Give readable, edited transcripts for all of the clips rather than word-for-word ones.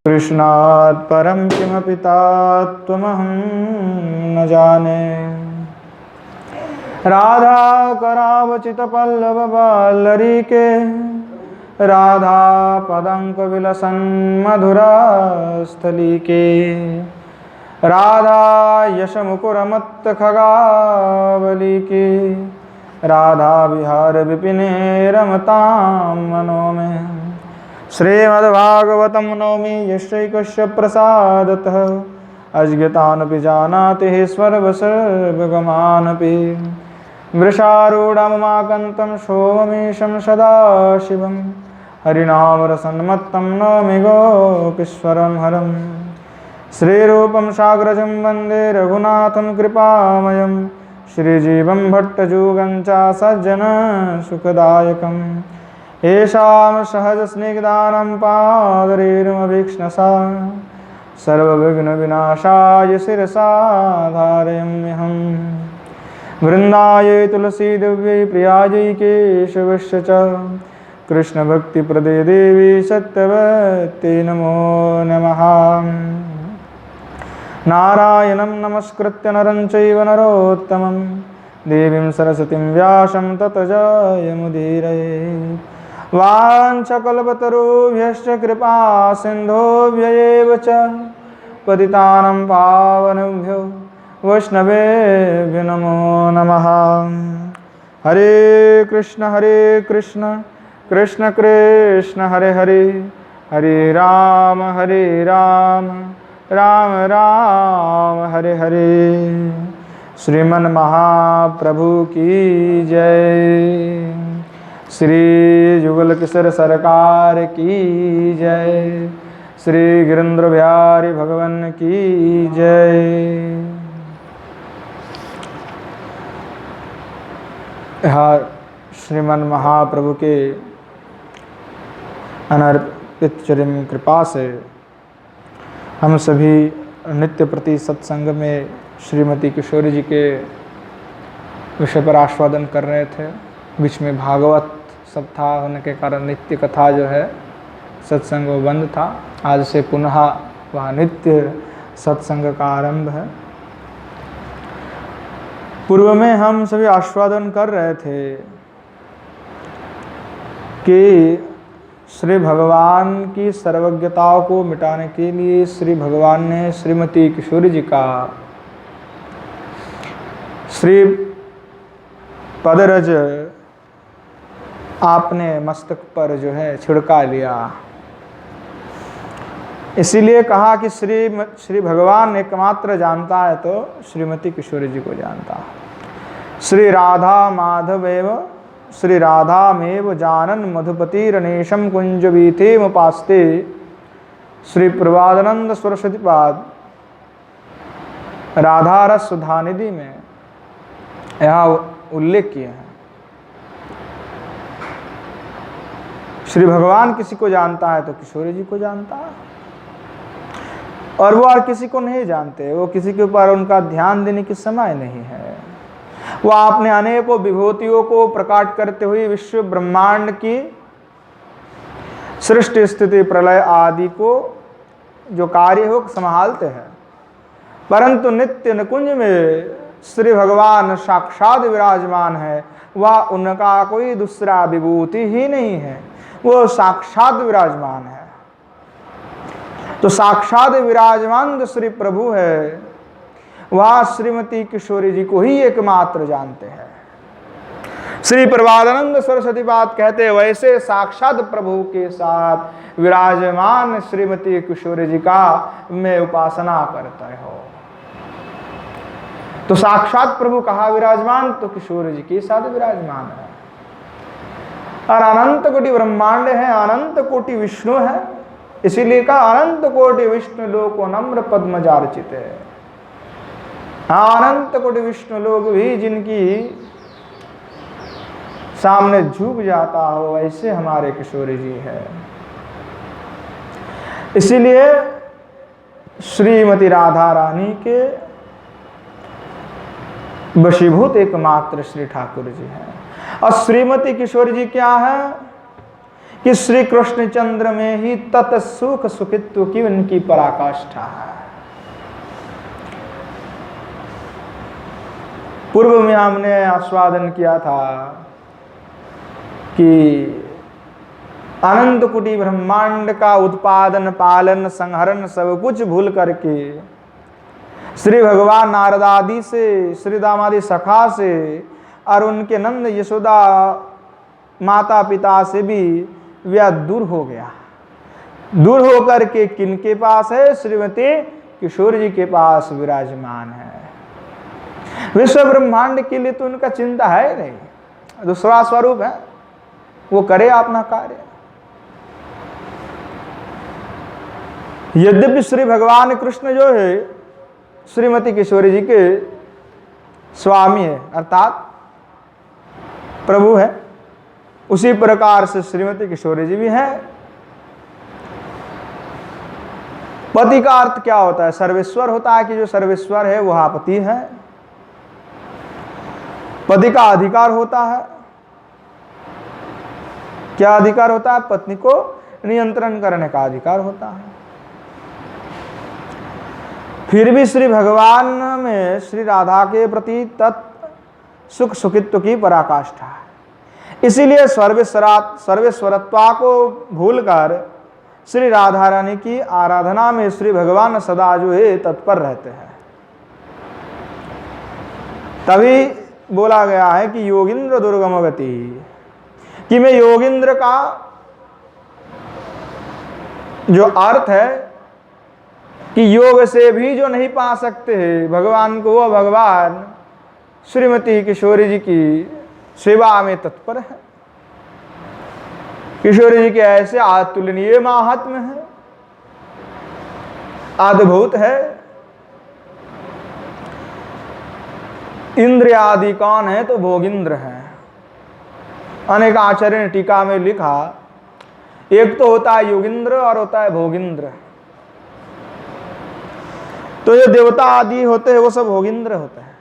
कृष्णात् परं किमपि तत्त्वमहं न जाने। राधा करावचितपल्लववल्लरीके राधा पदङ्कविलसन् मधुरास्थलीके। राधा यशमुकुरमत्तखगावलीके राधा विहार विपिने रमतां मनो मे। श्रीमद्भागवतं नौमि यस्यैकस्य प्रसादतः अज्ञतानपि जानाति सर्वगमानपि। वृषारूढममाकन्तं सोममीशं सदाशिवं हरिनामरसन्मत्तं नौमि गोपीश्वरं हरं। श्रीरूपं साग्रजं वन्दे रघुनाथं कृपामयं श्रीजीवं भट्टजुगं च सज्जनसुखदायकम्। येषां सहजस्निग्धानं पादरेणुमभीक्ष्णसा सर्वविघ्नविनाशाय शिरसा धारयाम्यहम्। वृन्दायै तुलसीदेव्यै प्रियायै केशवस्य च कृष्णभक्तिप्रदे देवी सत्यवत्यै नमो नमः। नारायणं नमस्कृत्य नरं चैव नरोत्तमं देवीं सरस्वतीं व्यासं ततो जयमुदीरये। वाञ्छकल्पतरुभ्यश्च कृपा सिन्धुभ्यैव च पतितानां पावनेभ्यो वैष्णवेभ्यो नमो नमः। हरे कृष्ण कृष्ण कृष्ण हरे हरे, हरे राम राम राम हरे हरे। श्रीमन महाप्रभु की जय। श्री जुगल किशोर सरकार की जय। श्री गिरिंद्र बिहारी भगवान की जय। यहाँ श्रीमन महाप्रभु के अनर्पित चरम कृपा से हम सभी नित्य प्रति सत्संग में श्रीमती किशोरी जी के विषय पर आस्वादन कर रहे थे। बीच में भागवत सब था, होने के कारण नित्य कथा जो है सत्संग वो बंद था। आज से पुनः वह नित्य सत्संग का आरंभ है। पूर्व में हम सभी आस्वादन कर रहे थे कि श्री भगवान की सर्वज्ञताओं को मिटाने के लिए श्री भगवान ने श्रीमती किशोरी जी का श्री पदरज आपने मस्तक पर जो है छिड़का लिया। इसीलिए कहा कि श्री भगवान एकमात्र जानता है तो श्रीमती किशोरी जी को जानता है। श्री राधा माधवेव श्री राधामेव जानन मधुपतिरनेशम कुंज वीथेमुपास्ते। श्री प्रवादानंद सरस्वती पाद राधारस सुधानिधि में यहाँ उल्लेख किए हैं। श्री भगवान किसी को जानता है तो किशोरी जी को जानता है, और वो और किसी को नहीं जानते। वो किसी के ऊपर उनका ध्यान देने की समय नहीं है। वो आपने अनेकों विभूतियों को प्रकट करते हुए विश्व ब्रह्मांड की सृष्टि स्थिति प्रलय आदि को जो कार्य हो संभालते हैं, परंतु नित्य निकुंज में श्री भगवान साक्षात विराजमान है। वह उनका कोई दूसरा विभूति ही नहीं है, वो साक्षात विराजमान है। तो साक्षात विराजमान जो श्री प्रभु है वह श्रीमती किशोरी जी को ही एकमात्र जानते हैं। श्री प्रवादानंद सरस्वती बात कहते वैसे साक्षात प्रभु के साथ विराजमान श्रीमती किशोरी जी का मैं उपासना करता हो। तो साक्षात प्रभु कहाँ विराजमान, तो किशोरी जी के साथ विराजमान है। और अनंत कोटि ब्रह्मांड है, अनंत कोटि विष्णु है। इसीलिए कहा अनंत कोटि विष्णु लोको नम्र पद्मजार्चित है। अनंत कोटि विष्णु लोग भी जिनकी सामने झुक जाता हो, ऐसे हमारे किशोरी जी है। इसीलिए श्रीमती राधा रानी के वशीभूत एकमात्र श्री ठाकुर जी हैं। और श्रीमती किशोरी जी क्या है कि श्री कृष्णचंद्र में ही तत् सुख सुखित्व की उनकी पराकाष्ठा है। पूर्व में हमने आस्वादन किया था कि अनंत कोटि ब्रह्मांड का उत्पादन पालन संहरण सब कुछ भूल करके श्री भगवान नारद आदि से, श्री दामादि सखा से और उनके नंद यशोदा माता पिता से भी वह दूर हो गया। दूर होकर के किनके पास है? श्रीमती किशोर जी के पास विराजमान है। विश्व ब्रह्मांड के लिए तो उनका चिंता है नहीं, दूसरा स्वरूप है, वो करे अपना कार्य। यद्यपि श्री भगवान कृष्ण जो है श्रीमती किशोरी जी के स्वामी है, अर्थात प्रभु है, उसी प्रकार से श्रीमती किशोरी जी भी है। पति का अर्थ क्या होता है? सर्वेश्वर होता है कि जो सर्वेश्वर है वह पति है। पति का अधिकार होता है, क्या अधिकार होता है? पत्नी को नियंत्रण करने का अधिकार होता है। फिर भी श्री भगवान में श्री राधा के प्रति तत् सुख सुखित्व की पराकाष्ठा है। इसीलिए सर्वेश्वरत्वा को भूलकर श्री राधा रानी की आराधना में श्री भगवान सदा जो है तत्पर रहते हैं। तभी बोला गया है कि योगिंद्र दुर्गम गति, कि मैं योगिंद्र का जो अर्थ है कि योग से भी जो नहीं पा सकते हैं भगवान को, वह भगवान श्रीमती किशोरी जी की सेवा में तत्पर है। किशोरी जी के ऐसे अतुलनीय महात्म्य है, अद्भुत है। इंद्र आदि कौन है? तो भोगिंद्र है। अनेक आचार्य ने टीका में लिखा, एक तो होता है योगिंद्र और होता है भोगिंद्र। तो ये देवता आदि होते हैं वो सब भोगिंद्र होते हैं।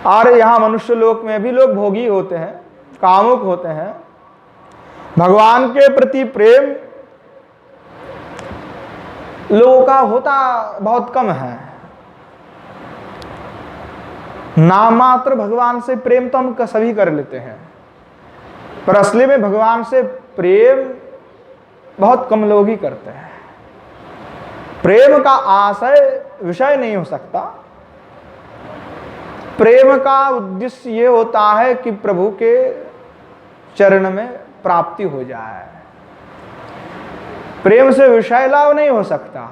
और यहाँ मनुष्य लोक में भी लोग भोगी होते हैं, कामुक होते हैं। भगवान के प्रति प्रेम लोगों का होता बहुत कम है। नाम मात्र भगवान से प्रेम तो हम सभी कर लेते हैं, पर असली में भगवान से प्रेम बहुत कम लोग ही करते हैं। प्रेम का आशय विषय नहीं हो सकता। प्रेम का उद्देश्य ये होता है कि प्रभु के चरण में प्राप्ति हो जाए। प्रेम से विषय लाभ नहीं हो सकता।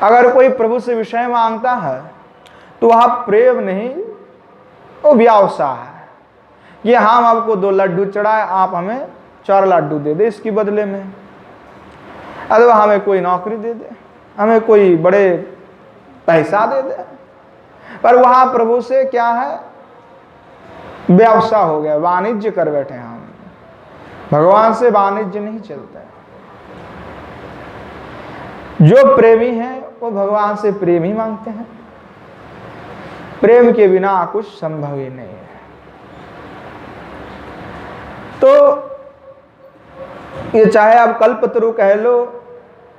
अगर कोई प्रभु से विषय मांगता है तो वह प्रेम नहीं, वो व्यवसाय है। ये हम आपको 2 लड्डू चढ़ाए, आप हमें 4 लड्डू दे दे इसकी बदले में, अथवा हमें कोई नौकरी दे दे, हमें कोई बड़े पैसा दे दे। पर वहां प्रभु से क्या है? व्यवसाय हो गया, वाणिज्य कर बैठे हम। भगवान से वाणिज्य नहीं चलता है। जो प्रेमी है वो भगवान से प्रेम ही मांगते हैं। प्रेम के बिना कुछ संभव ही नहीं है। तो ये चाहे आप कल्पतरु कह लो,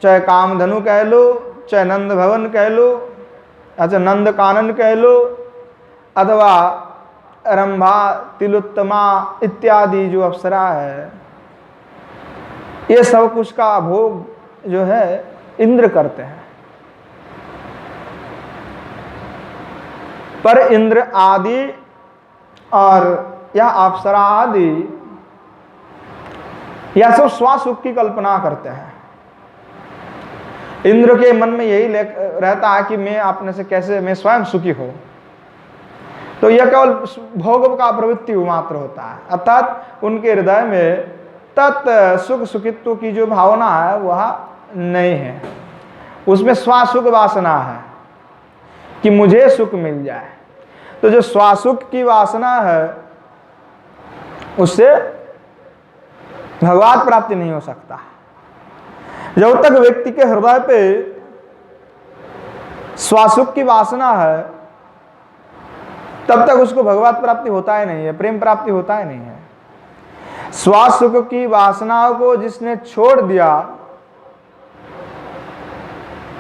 चाहे कामधनु कह लो, चाहे नंद भवन कह लो, अच्छा नंद कानन कह लो, अथवा रंभा, तिलोत्तमा इत्यादि जो अप्सरा है, ये सब कुछ का भोग जो है इंद्र करते हैं। पर इंद्र आदि और या अप्सरा आदि यह सब स्वासुख की कल्पना करते हैं। इंद्र के मन में यही रहता है कि मैं अपने से कैसे मैं स्वयं सुखी हो। तो यह केवल भोग का प्रवृत्ति मात्र होता है, अर्थात उनके हृदय में तत् सुख सुखित्व की जो भावना है वह नहीं है। उसमें स्वासुख वासना है कि मुझे सुख मिल जाए। तो जो स्वासुख की वासना है उससे भगवत प्राप्ति नहीं हो सकता। जब तक व्यक्ति के हृदय पे स्वासुख की वासना है तब तक उसको भगवत प्राप्ति होता ही नहीं है, प्रेम प्राप्ति होता ही नहीं है। स्वासुख की वासनाओं को जिसने छोड़ दिया,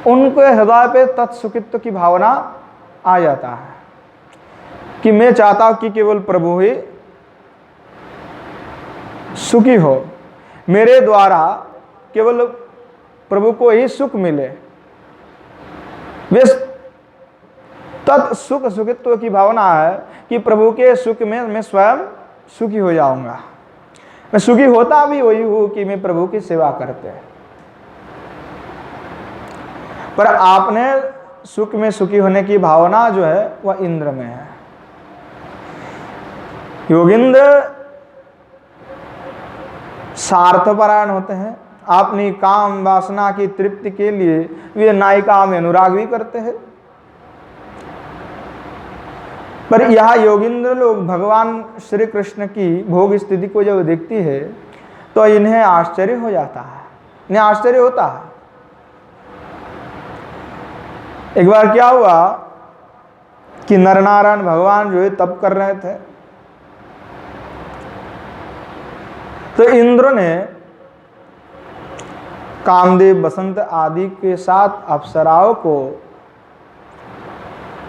उनके हृदय पे तत्सुखित्व की भावना आ जाता है कि मैं चाहता हूं कि केवल प्रभु ही सुखी हो, मेरे द्वारा केवल प्रभु को ही सुख मिले। वे तत्सुख सुखित्व की भावना है कि प्रभु के सुख में मैं स्वयं सुखी हो जाऊंगा। मैं सुखी होता भी वही हूं कि मैं प्रभु की सेवा करते हैं। पर आपने सुख में सुखी होने की भावना जो है वह इंद्र में है। योगिंद्र स्वार्थपरायण होते हैं, अपनी काम वासना की तृप्ति के लिए वे नायिका में अनुराग भी करते हैं। पर यह योगिंद्र लोग भगवान श्री कृष्ण की भोग स्थिति को जब देखती है तो इन्हें आश्चर्य हो जाता है, इन्हें आश्चर्य होता है। एक बार क्या हुआ कि नरनारायण भगवान जो है तप कर रहे थे, तो इंद्र ने कामदेव बसंत आदि के साथ अप्सराओं को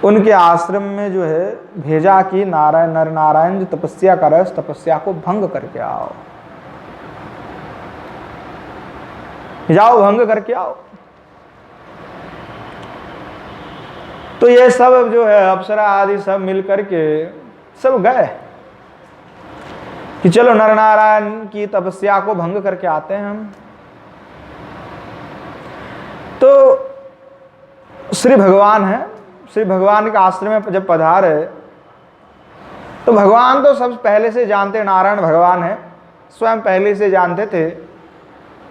उनके आश्रम में जो है भेजा कि नारायण नर नारायण जो तपस्या कर रहे उस तपस्या को भंग करके आओ, जाओ भंग करके आओ। तो ये सब जो है अप्सरा आदि सब मिल करके सब गए कि चलो नर नारायण की तपस्या को भंग करके आते हैं हम। तो श्री भगवान है, श्री भगवान के आश्रम में जब पधारे तो भगवान तो सब पहले से जानते, नारायण भगवान है, स्वयं पहले से जानते थे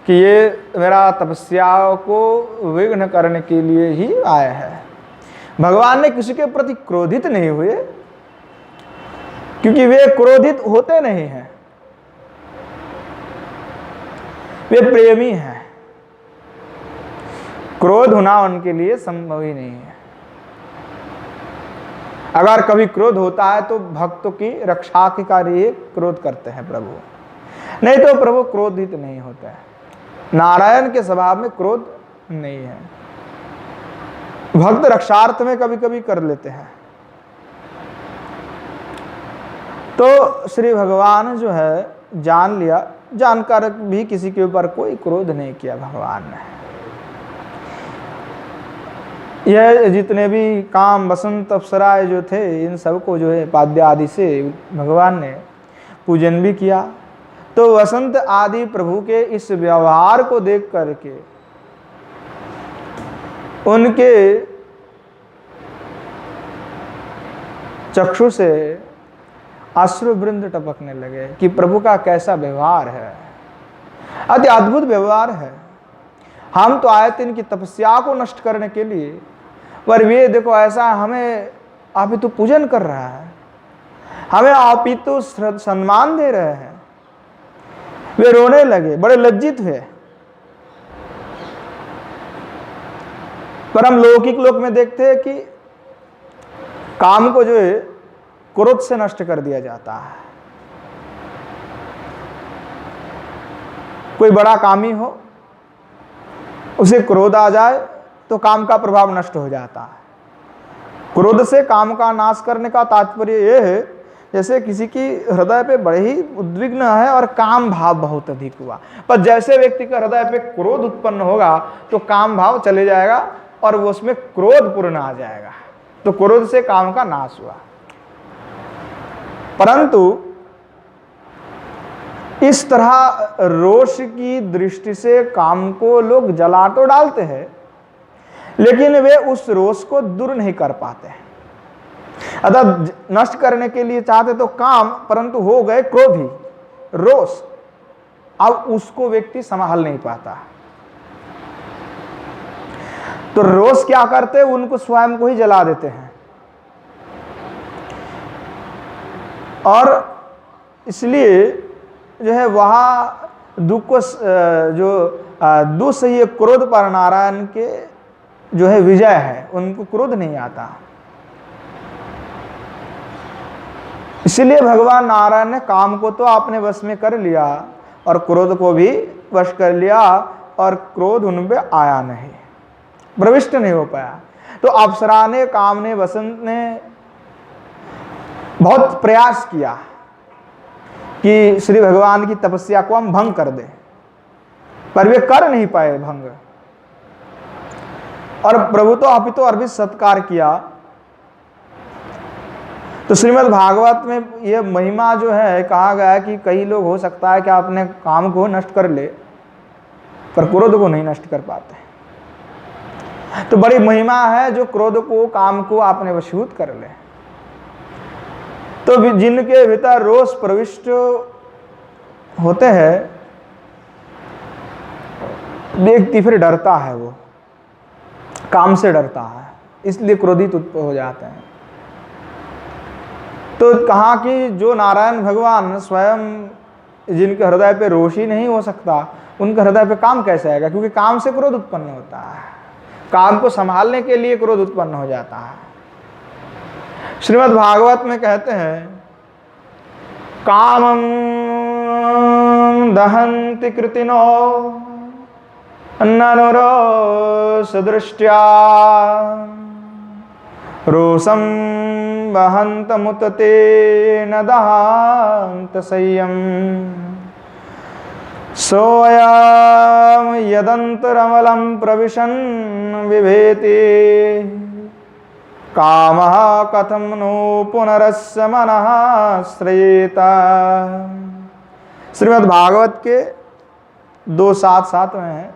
कि ये मेरा तपस्या को विघ्न करने के लिए ही आया है। भगवान ने किसी के प्रति क्रोधित नहीं हुए, क्योंकि वे क्रोधित होते नहीं हैं, वे प्रेमी हैं। क्रोध होना उनके लिए संभव ही नहीं है। अगर कभी क्रोध होता है तो भक्तों की रक्षा के कार्य क्रोध करते हैं प्रभु, नहीं तो प्रभु क्रोधित नहीं होता है। नारायण के स्वभाव में क्रोध नहीं है। भक्त रक्षार्थ में कभी कभी कर लेते हैं। तो श्री भगवान जो है जान लिया, जानकर भी किसी के ऊपर कोई क्रोध नहीं किया भगवान ने। यह जितने भी काम बसंत अप्सराएं जो थे इन सबको जो है पाद्य आदि से भगवान ने पूजन भी किया। तो वसंत आदि प्रभु के इस व्यवहार को देख करके उनके चक्षु से अश्रु वृंद टपकने लगे कि प्रभु का कैसा व्यवहार है, अति अद्भुत व्यवहार है। हम तो आए थे इनकी तपस्या को नष्ट करने के लिए, पर वे देखो ऐसा हमें आप ही तो पूजन कर रहा है, हमें आप ही तो सम्मान दे रहे हैं। वे रोने लगे, बड़े लज्जित हुए। पर हम लौकिक लोक में देखते हैं कि काम को जो है क्रोध से नष्ट कर दिया जाता है। कोई बड़ा कामी हो, उसे क्रोध आ जाए तो काम का प्रभाव नष्ट हो जाता है। क्रोध से काम का नाश करने का तात्पर्य यह है जैसे किसी की हृदय पे बड़े ही उद्विग्न है और काम भाव बहुत अधिक हुआ, पर जैसे व्यक्ति का हृदय पे क्रोध उत्पन्न होगा तो काम भाव चले जाएगा और वो उसमें क्रोध पूर्ण आ जाएगा। तो क्रोध से काम का नाश हुआ। परंतु इस तरह रोष की दृष्टि से काम को लोग जला तो डालते हैं, लेकिन वे उस रोष को दूर नहीं कर पाते। अतः नष्ट करने के लिए चाहते तो काम, परंतु हो गए क्रोधी, रोष, अब उसको व्यक्ति संभाल नहीं पाता। तो रोष क्या करते हैं, उनको स्वयं को ही जला देते हैं। और इसलिए जो है वहां दुख को जो दुस्सह्य क्रोध पर नारायण के जो है विजय है, उनको क्रोध नहीं आता। इसीलिए भगवान नारायण ने काम को तो आपने वश में कर लिया और क्रोध को भी वश कर लिया, और क्रोध उन पे आया नहीं, प्रविष्ट नहीं हो पाया। तो अप्सरा ने, काम ने, वसंत ने बहुत प्रयास किया कि श्री भगवान की तपस्या को हम भंग कर दें, पर वे कर नहीं पाए भंग। और प्रभु तो अभी तो अर्भित सत्कार किया। तो श्रीमद् भागवत में यह महिमा जो है कहा गया है कि कई लोग हो सकता है कि अपने काम को नष्ट कर ले पर क्रोध को नहीं नष्ट कर पाते। तो बड़ी महिमा है जो क्रोध को, काम को आपने वशीभूत कर ले। तो जिनके भीतर रोष प्रविष्ट होते हैं, व्यक्ति फिर डरता है, वो काम से डरता है, इसलिए क्रोधित उत्पन्न हो जाते हैं। तो कहा कि जो नारायण भगवान स्वयं, जिनके हृदय पे रोष ही नहीं हो सकता, उनके हृदय पे काम कैसे आएगा? क्योंकि काम से क्रोध उत्पन्न होता है, काम को संभालने के लिए क्रोध उत्पन्न हो जाता है। श्रीमद् भागवत में कहते हैं, कामं दहन्ति कृतिनो ननुरोषदृष्ट्या रोषं वहन्तमुत तेन दहान्त संयम् सोऽयं यदन्तरमलं प्रविशन् बिभेति कामः कथं नो पुनरस्य मनः श्रेयेत। श्रीमद् भागवत के 2:7 में है,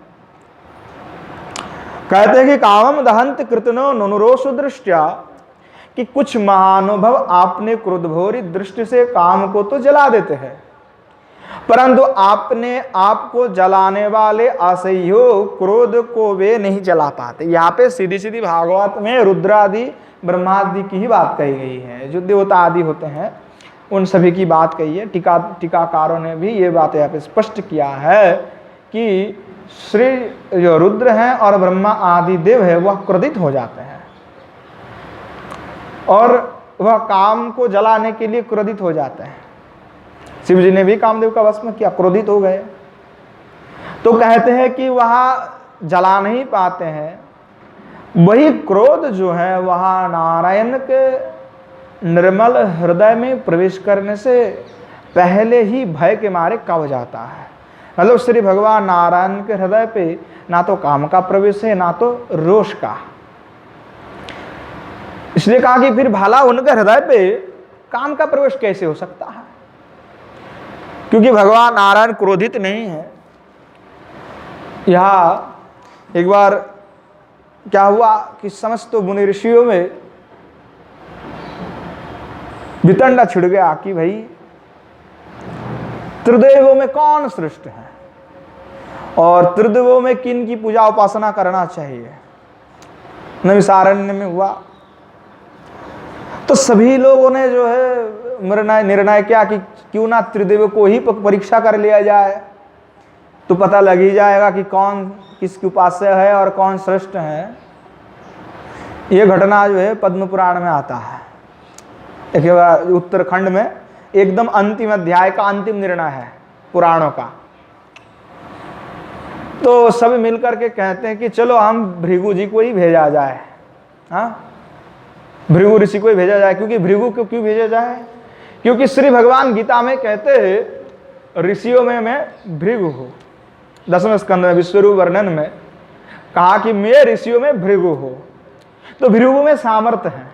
कहते हैं कि कामम दहंत कृतनो नुनुरोषु दृष्टया, कि कुछ महानुभव आपने क्रोधभोरी दृष्टि से काम को तो जला देते हैं, परंतु आपने आपको जलाने वाले असह्यो क्रोध को वे नहीं जला पाते। यहाँ पे सीधी सीधी भागवत में रुद्रादि ब्रह्मादि की ही बात कही गई है, जो देवता आदि होते हैं उन सभी की बात कही है। टीकाकारों ने भी ये बात यहाँ पे स्पष्ट किया है कि श्री जो रुद्र हैं और ब्रह्मा आदि देव है वह क्रोधित हो जाते हैं और वह काम को जलाने के लिए क्रोधित हो जाते हैं। शिव जी ने भी कामदेव का वश में किया, क्रोधित हो गए। तो कहते हैं कि वह जला नहीं पाते हैं। वही क्रोध जो है वह नारायण के निर्मल हृदय में प्रवेश करने से पहले ही भय के मारे कब जाता है। मतलब श्री भगवान नारायण के हृदय पे ना तो काम का प्रवेश है ना तो रोष का। इसलिए कहा कि फिर भला उनके हृदय पे काम का प्रवेश कैसे हो सकता है, क्योंकि भगवान नारायण क्रोधित नहीं है। यहाँ एक बार क्या हुआ कि समस्त मुनि ऋषियों में वितंडा छिड़ गया कि भाई त्रिदेवों में कौन श्रेष्ठ है और त्रिदेवों में किन की पूजा उपासना करना चाहिए। नैमिषारण्य में हुआ तो सभी लोगों ने जो है निर्णय किया कि क्यों ना त्रिदेव को ही परीक्षा कर लिया जाए, तो पता लग ही जाएगा कि कौन किसकी उपास्य है और कौन श्रेष्ठ है। ये घटना जो है पद्म पुराण में आता है। एक उत्तराखंड में एकदम अंतिम अध्याय का अंतिम निर्णय है पुराणों का। तो सब मिलकर के कहते हैं कि चलो हम भृगु जी को ही भेजा जाए। हाँ, भृगु ऋषि को ही भेजा जाए। क्योंकि भृगु को क्यों भेजा जाए? क्योंकि श्री भगवान गीता में कहते हैं ऋषियों में मैं भृगु हूं। 10वें स्कंद में विश्वरूप वर्णन में कहा कि मैं ऋषियों में भृगु हूं। तो भृगु में सामर्थ्य है।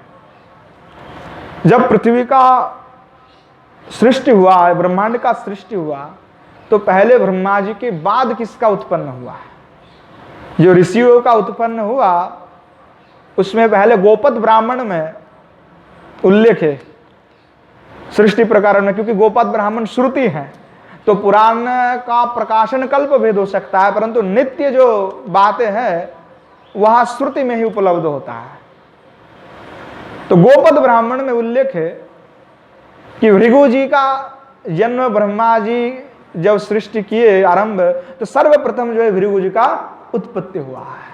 जब पृथ्वी का सृष्टि हुआ, ब्रह्मांड का सृष्टि हुआ, तो पहले ब्रह्मा जी के बाद किसका उत्पन्न हुआ? जो ऋषियों का उत्पन्न हुआ उसमें पहले गोपद ब्राह्मण में उल्लेख है सृष्टि प्रकरण में। क्योंकि गोपद ब्राह्मण श्रुति है तो पुराण का प्रकाशन कल्प भेद हो सकता है, परंतु नित्य जो बातें हैं वह श्रुति में ही उपलब्ध होता है। तो गोपद ब्राह्मण में उल्लेख है कि भृगु जी का जन्म ब्रह्मा जी जब सृष्टि किए आरंभ, तो सर्वप्रथम जो है भृगु जी का उत्पत्ति हुआ है।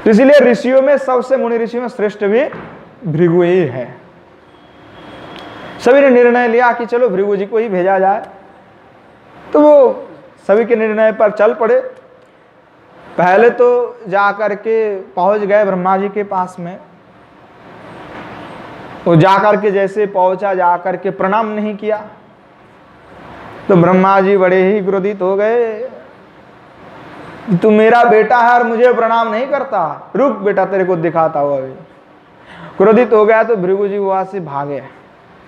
तो इसलिए ऋषियों में सबसे मुनि ऋषियों में श्रेष्ठ भी भृगु ही है। सभी ने निर्णय लिया कि चलो भृगु जी को ही भेजा जाए। तो वो सभी के निर्णय पर चल पड़े। पहले तो जाकर के पहुंच गए ब्रह्मा जी के पास में। वो जाकर के जैसे पहुंचा, जाकर के प्रणाम नहीं किया तो ब्रह्मा जी बड़े ही क्रोधित हो गए। तू मेरा बेटा है और मुझे प्रणाम नहीं करता, रुक बेटा तेरे को दिखाता हुआ। अभी क्रोधित हो गया तो भृगु जी वहां से भागे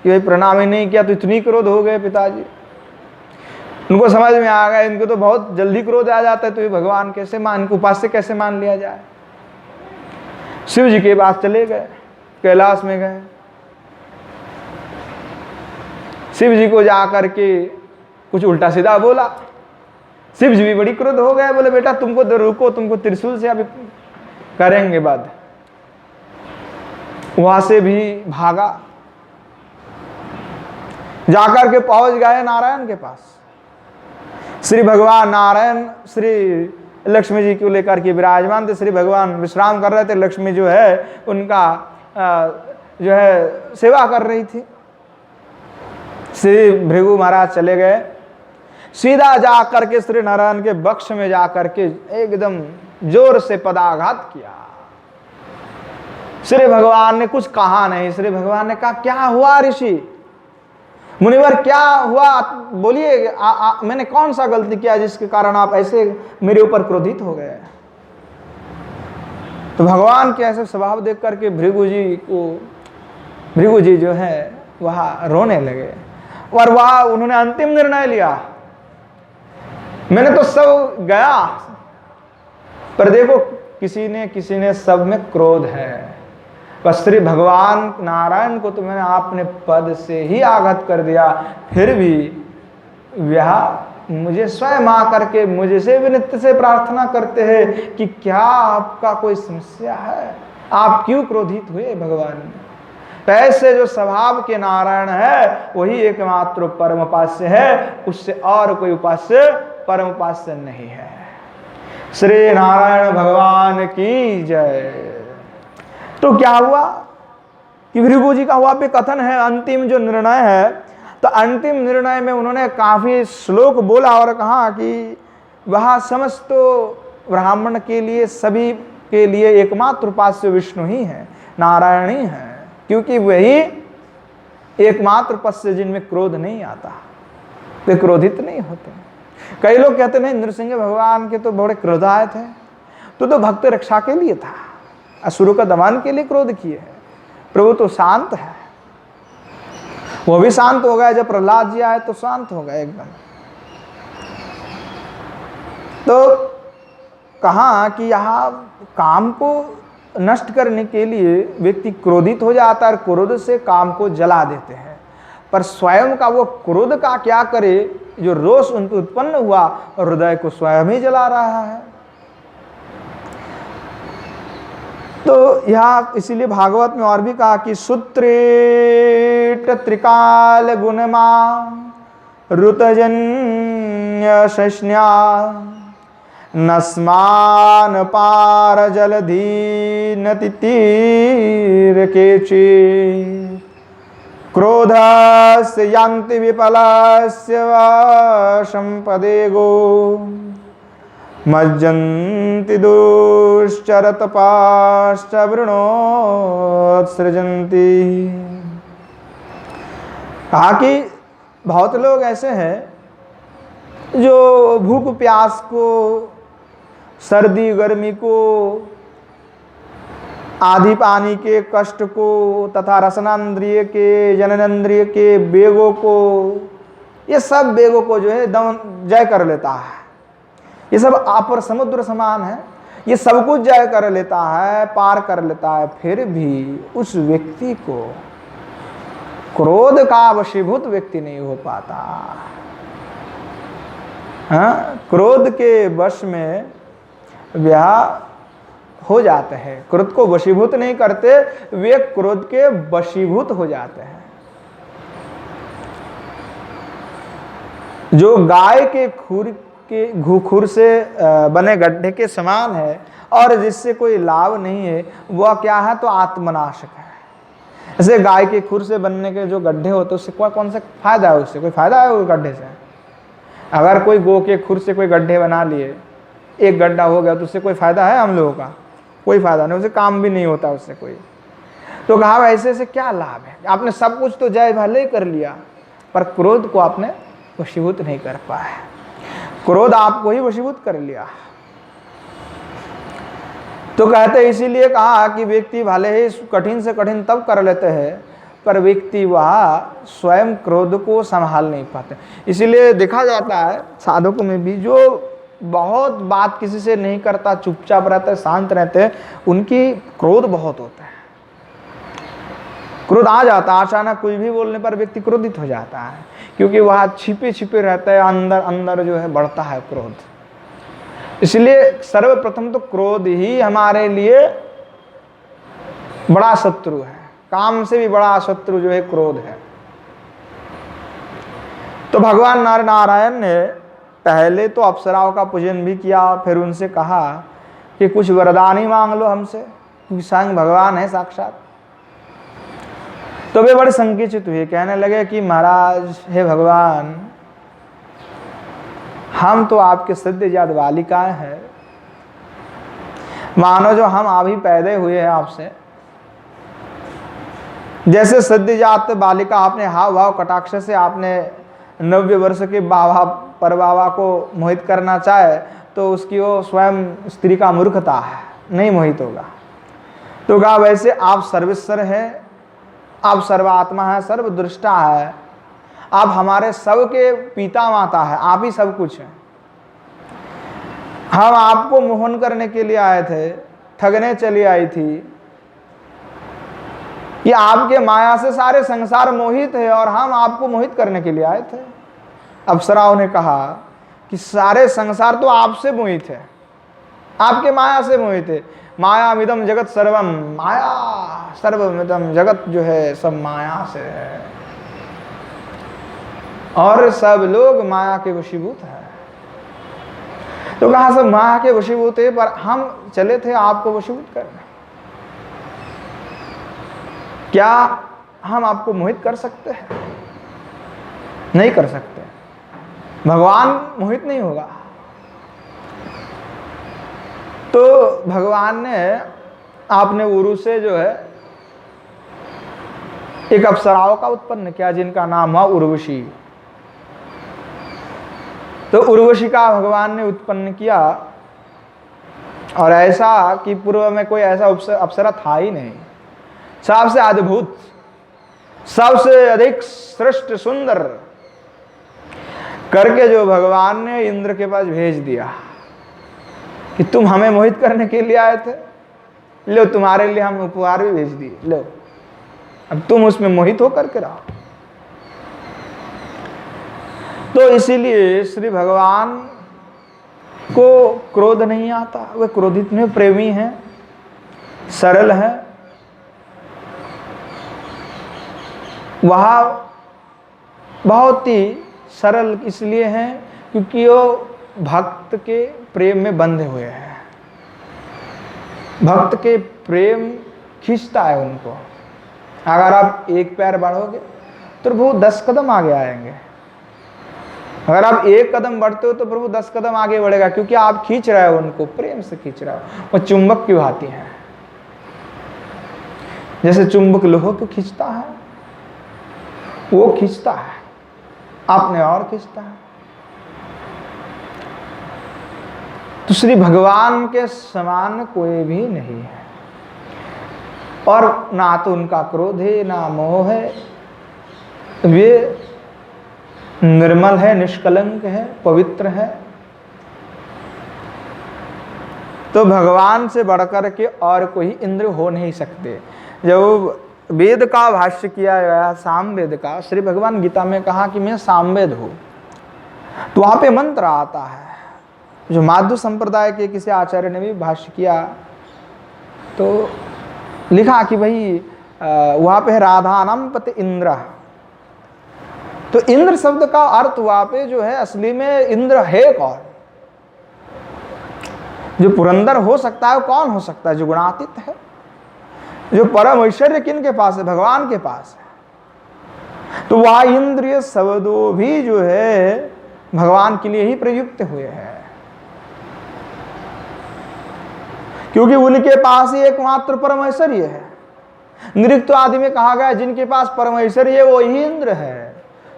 कि भाई प्रणाम ही नहीं किया तो इतनी क्रोध हो गए पिताजी। उनको समझ में आ गया इनको तो बहुत जल्दी क्रोध आ जाता है, तो ये भगवान कैसे मान, इनको उपास्य कैसे मान लिया जाए। शिव जी के पास चले गए, कैलाश में गए। शिव जी को जाकर के कुछ उल्टा सीधा बोला। शिव जी भी बड़ी क्रोध हो गए, बोले बेटा तुमको रुको, तुमको त्रिशूल से अभी करेंगे बाद। वहां से भी भागा, जाकर के पहुंच गए नारायण के पास। श्री भगवान नारायण श्री लक्ष्मी जी को लेकर के विराजमान थे। श्री भगवान विश्राम कर रहे थे, लक्ष्मी जो है उनका जो है सेवा कर रही थी। श्री भृगु महाराज चले गए, सीधा जाकर के श्री नारायण के वक्ष में जाकर के एकदम जोर से पदाघात किया। श्री भगवान ने कुछ कहा नहीं। श्री भगवान ने कहा क्या हुआ ऋषि मुनिवर, क्या हुआ बोलिए, मैंने कौन सा गलती किया जिसके कारण आप ऐसे मेरे ऊपर क्रोधित हो गए। तो भगवान के ऐसे स्वभाव देख करके भृगु जी जो है वहां रोने लगे और वहां उन्होंने अंतिम निर्णय लिया, मैंने तो सब गया पर देखो किसी ने सब में क्रोध है। बस श्री भगवान नारायण को तो मैंने आपने पद से ही आघात कर दिया, फिर भी वह मुझे स्वयं आकर के मुझसे भी नित्य से प्रार्थना करते हैं कि क्या आपका कोई समस्या है, आप क्यों क्रोधित हुए भगवान। तो ऐसे जो स्वभाव के नारायण है वही एकमात्र परम उपास्य है, उससे और कोई उपास्य परम उपास्य नहीं है। श्री नारायण भगवान की जय। तो क्या हुआ कि भृगु जी का हुआ पे कथन है, अंतिम जो निर्णय है, तो अंतिम निर्णय में उन्होंने काफी श्लोक बोला और कहा कि वह समस्त ब्राह्मण के लिए, सभी के लिए एकमात्र उपास्य विष्णु ही है, नारायण ही है, क्योंकि वही एकमात्र पश्य जिनमें क्रोध नहीं आता, वे क्रोधित नहीं होते। कई लोग कहते नहीं नृसिंह भगवान के तो बड़े क्रोध आए थे, तो भक्त रक्षा के लिए था, असुरों का दमन के लिए क्रोध किए है। प्रभु तो शांत है, वो भी शांत हो गए, जब प्रहलाद जी आए तो शांत हो गए एकदम। तो कहा कि यहाँ काम को नष्ट करने के लिए व्यक्ति क्रोधित हो जाता है और क्रोध से काम को जला देते हैं, पर स्वयं का वो क्रोध का क्या करे, जो रोष उन पर उत्पन्न हुआ और हृदय को स्वयं ही जला रहा है। तो यहाँ इसीलिए भागवत में और भी कहा कि सूत्रेट त्रिकाल गुणमा ऋतजन्य शस्न्या नस्मान पार जलधी नतितीर केचे क्रोधस्य यान्ति विपलस्य संपदे गो मज्जन्ति दुश्चरत पाश्च वृणोत्सृजन्ति। कहा कि बहुत लोग ऐसे हैं जो भूख प्यास को, सर्दी गर्मी को, आधी पानी के कष्ट को तथा रसनांद्रिय के, जननेंद्रिय के वेगों को, ये सब वेगों को जो है जय कर लेता है। ये सब अपर समुद्र समान है, ये सब कुछ जय कर लेता है, पार कर लेता है, फिर भी उस व्यक्ति को क्रोध का वशीभूत व्यक्ति नहीं हो पाता। हाँ, क्रोध के वश में वह हो जाते हैं, क्रोध को वशीभूत नहीं करते, वे क्रोध के वशीभूत हो जाते हैं। जो गाय के खुर से बने गड्ढे के समान है और जिससे कोई लाभ नहीं है, वह क्या है, तो आत्मनाशक है। ऐसे गाय के खुर से बनने के जो गड्ढे होते हैं उससे कौन सा फायदा है? उससे कोई फायदा है उस गड्ढे से? अगर कोई गो के खुर से कोई गड्ढे बना लिए, एक गड्ढा हो गया, तो उससे कोई फायदा है हम लोगों का? कोई फायदा नहीं, उससे काम भी नहीं होता उससे कोई। तो कहा ऐसे से क्या लाभ है? आपने सब कुछ तो जय भले ही कर लिया, पर क्रोध को आपने वशीभूत नहीं कर पाए। क्रोध आपको ही वशीभूत कर लिया। तो कहते इसीलिए कहा कि व्यक्ति भले ही कठिन से कठिन तब कर लेते हैं, पर व्यक्ति वह स्वयं क्रोध को संभाल नहीं पाते। इसीलिए देखा जाता है साधकों में भी जो बहुत बात किसी से नहीं करता, चुपचाप रहते, शांत रहते हैं, उनकी क्रोध बहुत होता है। क्रोध आ जाता है अचानक, कुछ भी बोलने पर व्यक्ति क्रोधित हो जाता है, क्योंकि वह छिपे छिपे रहता है, अंदर अंदर जो है बढ़ता है क्रोध। इसलिए सर्वप्रथम तो क्रोध ही हमारे लिए बड़ा शत्रु है, काम से भी बड़ा शत्रु जो है क्रोध है। तो भगवान नारायण ने पहले तो अप्सराओं का पूजन भी किया, फिर उनसे कहा कि कुछ वरदान ही मांग लो हमसे, क्योंकि स्वयं भगवान है साक्षात। तो वे बड़े संकुचित हुए, कहने लगे कि महाराज हे भगवान, हम तो आपके सद्यजात बालिकाएं हैं, मानो जो हम अभी पैदा हुए हैं आपसे। जैसे सद्यजात बालिका आपने हाव भाव कटाक्ष से आपने 90 वर्ष के बाबा पर बाबा को मोहित करना चाहे, तो उसकी वो स्वयं स्त्री का मूर्खता है, नहीं मोहित होगा। तो कहा वैसे आप सर्वेश्वर हैं, आप सर्वात्मा है, सर्वदृष्टा है, आप हमारे सब के पिता माता है, आप ही सब कुछ है। हम आपको मोहन करने के लिए आए थे, ठगने चली आई थी, ये आपके माया से सारे संसार मोहित है और हम आपको मोहित करने के लिए आए थे। अप्सराओं ने कहा कि सारे संसार तो आपसे मोहित है, आपके माया से मोहित है। मायामिदं जगत सर्वम, माया सर्वमिदं जगत जो है सब माया से है, और सब लोग माया के वशीभूत है। तो कहा सब माया के वशीभूत है, पर हम चले थे आपको वशीभूत करने। क्या हम आपको मोहित कर सकते हैं? नहीं कर सकते। भगवान मोहित नहीं होगा। तो भगवान ने आपने उरु से जो है एक अप्सराओं का उत्पन्न किया, जिनका नाम हुआ उर्वशी। तो उर्वशी का भगवान ने उत्पन्न किया, और ऐसा कि पूर्व में कोई ऐसा अप्सरा था ही नहीं। सबसे अद्भुत, सबसे अधिक श्रेष्ठ सुंदर करके जो भगवान ने इंद्र के पास भेज दिया कि तुम हमें मोहित करने के लिए आए थे, लो तुम्हारे लिए हम उपहार भी भेज दिए, लो अब तुम उसमें मोहित होकर के रहो। तो इसीलिए श्री भगवान को क्रोध नहीं आता, वे क्रोधित नहीं, प्रेमी हैं, सरल हैं। वह बहुत ही सरल इसलिए हैं क्योंकि वो भक्त के प्रेम में बंधे हुए हैं। भक्त के प्रेम खींचता है उनको। अगर आप एक पैर बढ़ोगे तो प्रभु 10 कदम आगे आएंगे, अगर आप एक कदम बढ़ते हो तो प्रभु 10 कदम आगे बढ़ेगा, क्योंकि आप खींच रहे हो उनको, प्रेम से खींच रहे हो। वो चुंबक की भांति है, जैसे चुंबक लोहे को खींचता है, वो खींचता है, आपने और खींचता है। तो श्री भगवान के समान कोई भी नहीं है, और ना तो उनका क्रोध है, ना मोह है, वे निर्मल है, निष्कलंक है, पवित्र है। तो भगवान से बढ़कर के और कोई इंद्र हो नहीं सकते। जब वेद का भाष्य किया गया, सामवेद का, श्री भगवान गीता में कहा कि मैं सामवेद हूं, तो वहां पे मंत्र आता है। जो माधव संप्रदाय के किसी आचार्य ने भी भाष्य किया, तो लिखा कि भाई वहां पे है राधानाम पति इंद्र। तो इंद्र शब्द का अर्थ वहां पे जो है असली में इंद्र है कौन? जो पुरंदर हो सकता है, कौन हो सकता है? जो गुणातीत है। जो परम ऐश्वर्य किनके पास है? भगवान के पास है। तो वह इंद्रिय शब्दों भी जो है भगवान के लिए ही प्रयुक्त हुए हैं, क्योंकि उनके पास ही एकमात्र परम ऐश्वर्य है। नृत्य आदि में कहा गया जिनके पास परम ऐश्वर्य है वो ही इंद्र है।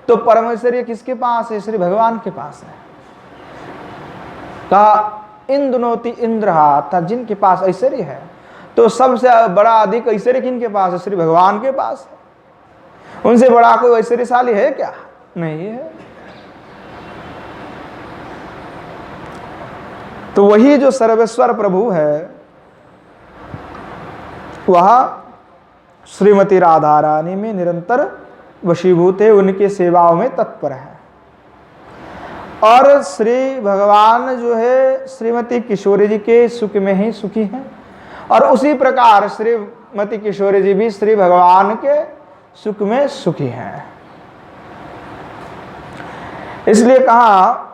तो परम ऐश्वर्य किसके पास है? श्री भगवान के पास है। कहा इंद्रनोति इंद्रहा, था जिनके पास ऐश्वर्य है। तो सबसे बड़ा अधिक ऐश्वर्य किनके पास है? श्री भगवान के पास है। उनसे बड़ा कोई ऐश्वर्यशाली है क्या? नहीं है। तो वही जो सर्वेश्वर प्रभु है वह श्रीमती राधा रानी में निरंतर वशीभूत है, उनके सेवाओं में तत्पर है। और श्री भगवान जो है श्रीमती किशोरी जी के सुख में ही सुखी हैं, और उसी प्रकार श्रीमती किशोरी जी भी श्री भगवान के सुख में सुखी हैं। इसलिए कहा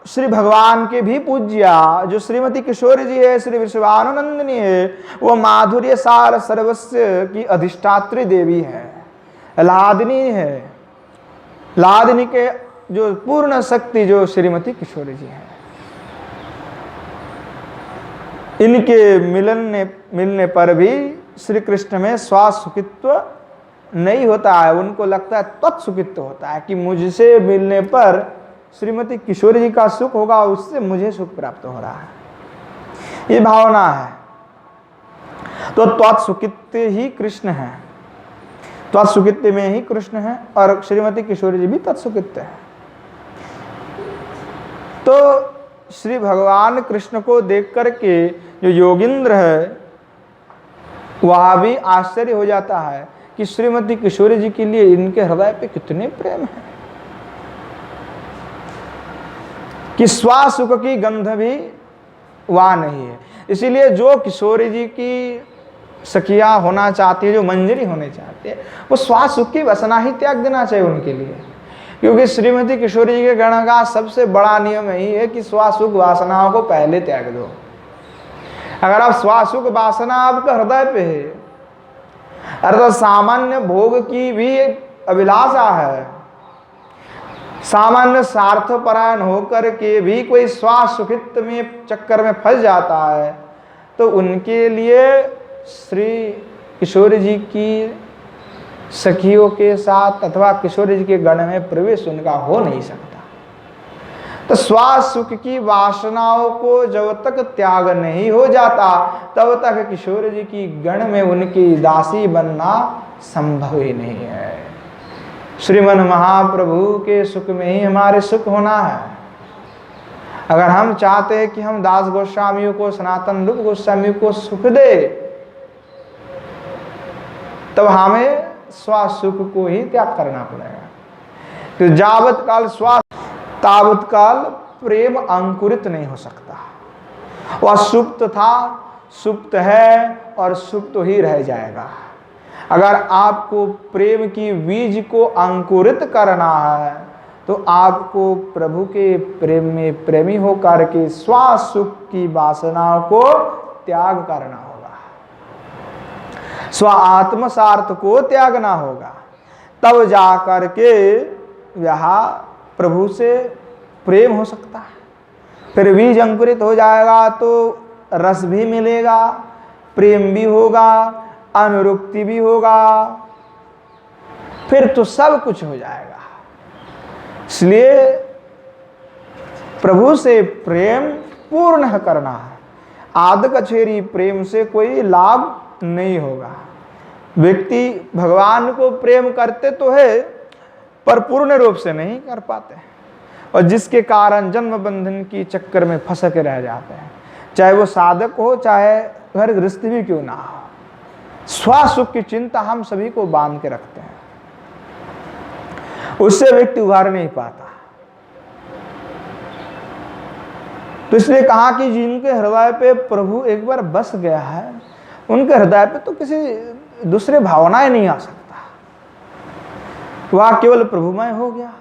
श्री भगवान के भी पूज्या जो श्रीमती किशोरी जी है, श्री विश्वानंदिनी है, वो माधुर्य सार सर्वस्व की अधिष्ठात्री देवी है, लादिनी है। लादिनी के जो पूर्ण शक्ति जो श्रीमती किशोरी जी है। इनके मिलने पर भी श्री कृष्ण में स्वासुखित्व नहीं होता है। उनको लगता है तत्सुखित्व होता है कि मुझसे मिलने पर श्रीमती किशोरी जी का सुख होगा, उससे मुझे सुख प्राप्त हो रहा है, ये भावना है। तो त्वत्सुखित्व ही कृष्ण है, त्वत्सुखित्व में ही कृष्ण है, और श्रीमती किशोरी जी भी तत्सुखित्व है। तो श्री भगवान कृष्ण को देख करके जो योगिंद्र है वह भी आश्चर्य हो जाता है कि श्रीमती किशोरी जी के लिए इनके हृदय पे कितने प्रेम है, कि स्वासुख की गंध भी वहाँ नहीं है। इसीलिए जो किशोरी जी की सखिया होना चाहती है, जो मंजरी होने चाहती है, वो स्वासुख की वासना ही त्याग देना चाहिए उनके लिए, क्योंकि श्रीमती किशोरी जी के गण का सबसे बड़ा नियम यही है कि स्वासुख वासनाओं को पहले त्याग दो। अगर आप स्वासुख वासना आपका हृदय पे है, अर्थात सामान्य भोग की भी एक अभिलाषा है, सामान्य स्वार्थपरायण होकर के भी कोई स्वासुखित्व में चक्कर में फंस जाता है, तो उनके लिए श्री किशोरी जी की सखियों के साथ अथवा किशोरी जी के गण में प्रवेश उनका हो नहीं सकता। तो स्वासुख की वासनाओं को जब तक त्याग नहीं हो जाता तब तक किशोरी जी की गण में उनकी दासी बनना संभव ही नहीं है। श्रीमन महाप्रभु के सुख में ही हमारे सुख होना है। अगर हम चाहते हैं कि हम दास गोस्वामियों को, सनातन रूप गोस्वामियों को सुख दे, तब हमें स्वासुख को ही त्याग करना पड़ेगा। तो जावत काल स्वास तावत काल प्रेम अंकुरित नहीं हो सकता। वह सुप्त था, सुप्त है और सुप्त ही रह जाएगा। अगर आपको प्रेम की बीज को अंकुरित करना है तो आपको प्रभु के प्रेम में प्रेमी होकर के स्वासुख की वासनाओं को त्याग करना होगा, स्व आत्मसार्थ को त्यागना होगा, तब जाकर के यहाँ प्रभु से प्रेम हो सकता है। फिर बीज अंकुरित हो जाएगा तो रस भी मिलेगा, प्रेम भी होगा, अनुरुक्ति भी होगा, फिर तो सब कुछ हो जाएगा। इसलिए प्रभु से प्रेम पूर्ण करना है। आध कचेरी प्रेम से कोई लाभ नहीं होगा। व्यक्ति भगवान को प्रेम करते तो है पर पूर्ण रूप से नहीं कर पाते, और जिसके कारण जन्म बंधन की चक्कर में फंस के रह जाते हैं, चाहे वो साधक हो चाहे घर गृहस्थी भी क्यों ना हो। स्वासुख की चिंता हम सभी को बांध के रखते हैं, उससे व्यक्ति उभार नहीं पाता। तो इसलिए कहा कि जिनके हृदय पे प्रभु एक बार बस गया है, उनके हृदय पे तो किसी दूसरे भावनाएं नहीं आ सकता, वह केवल प्रभुमय हो गया।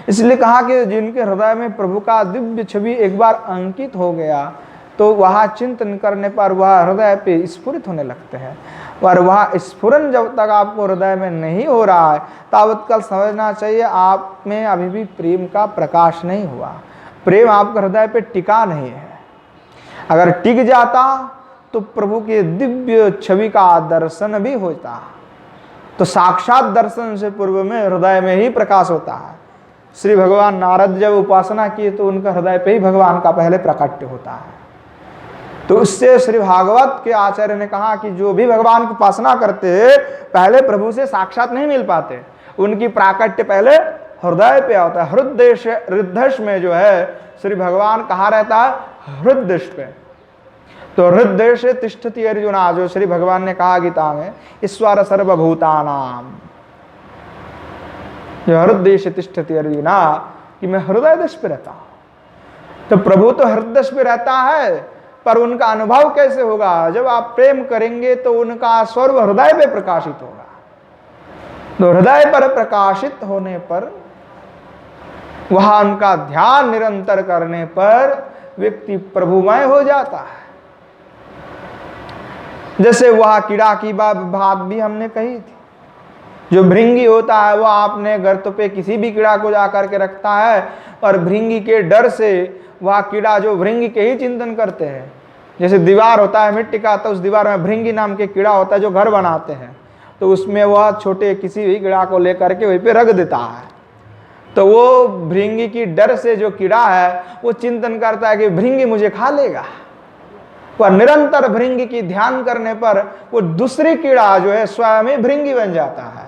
इसलिए कहा कि जिनके हृदय में प्रभु का दिव्य छवि एक बार अंकित हो गया तो वह चिंतन करने पर वह हृदय पे स्फुरित होने लगते हैं। और वह स्फुरन जब तक आपको हृदय में नहीं हो रहा है तब तक समझना चाहिए आप में अभी भी प्रेम का प्रकाश नहीं हुआ, प्रेम आपके हृदय पे टिका नहीं है। अगर टिक जाता तो प्रभु के दिव्य छवि का दर्शन भी होता, तो साक्षात दर्शन से पूर्व में हृदय में ही प्रकाश होता है। श्री भगवान नारद जब उपासना किए तो उनका हृदय पे ही भगवान का पहले प्राकट्य होता है। तो उससे श्री भागवत के आचार्य ने कहा कि जो भी भगवान की उपासना करते हैं पहले प्रभु से साक्षात नहीं मिल पाते, उनकी प्राकट्य पहले हृदय पे आता है। हृदय में जो है श्री भगवान कहाँ रहता है? हृदय पे। तो हृदय से तिष्ठति अर्जुना, जो श्री भगवान ने कहा गीता में, ईश्वर सर्वभूतानाम, जो हृदय से तिष्ठति अर्जुना, कि मैं हृदय देश पे रहता हूं। तो प्रभु तो हृदय पे रहता है, पर उनका अनुभव कैसे होगा? जब आप प्रेम करेंगे तो उनका स्वरूप हृदय पे प्रकाशित होगा। तो हृदय पर प्रकाशित होने पर, वहां उनका ध्यान निरंतर करने पर व्यक्ति प्रभुमय हो जाता है। जैसे वह कीड़ा की बात भी हमने कही थी, जो भृंगी होता है वो आपने गर्त पे किसी भी कीड़ा को जाकर के रखता है और भृंगी के डर से वह कीड़ा, जो भृंगी के ही चिंतन करते हैं, जैसे दीवार होता है मिट्टी का, तो उस दीवार में भृंगी नाम के कीड़ा होता है जो घर बनाते हैं, तो उसमें वह छोटे किसी भी कीड़ा को लेकर के वहीं पे रख देता है। तो वो भृंगी की डर से जो कीड़ा है वो चिंतन करता है कि भृंगी मुझे खा लेगा, पर निरंतर भृंगी की ध्यान करने पर वो दूसरी कीड़ा जो है स्वयं ही भृंगी बन जाता है।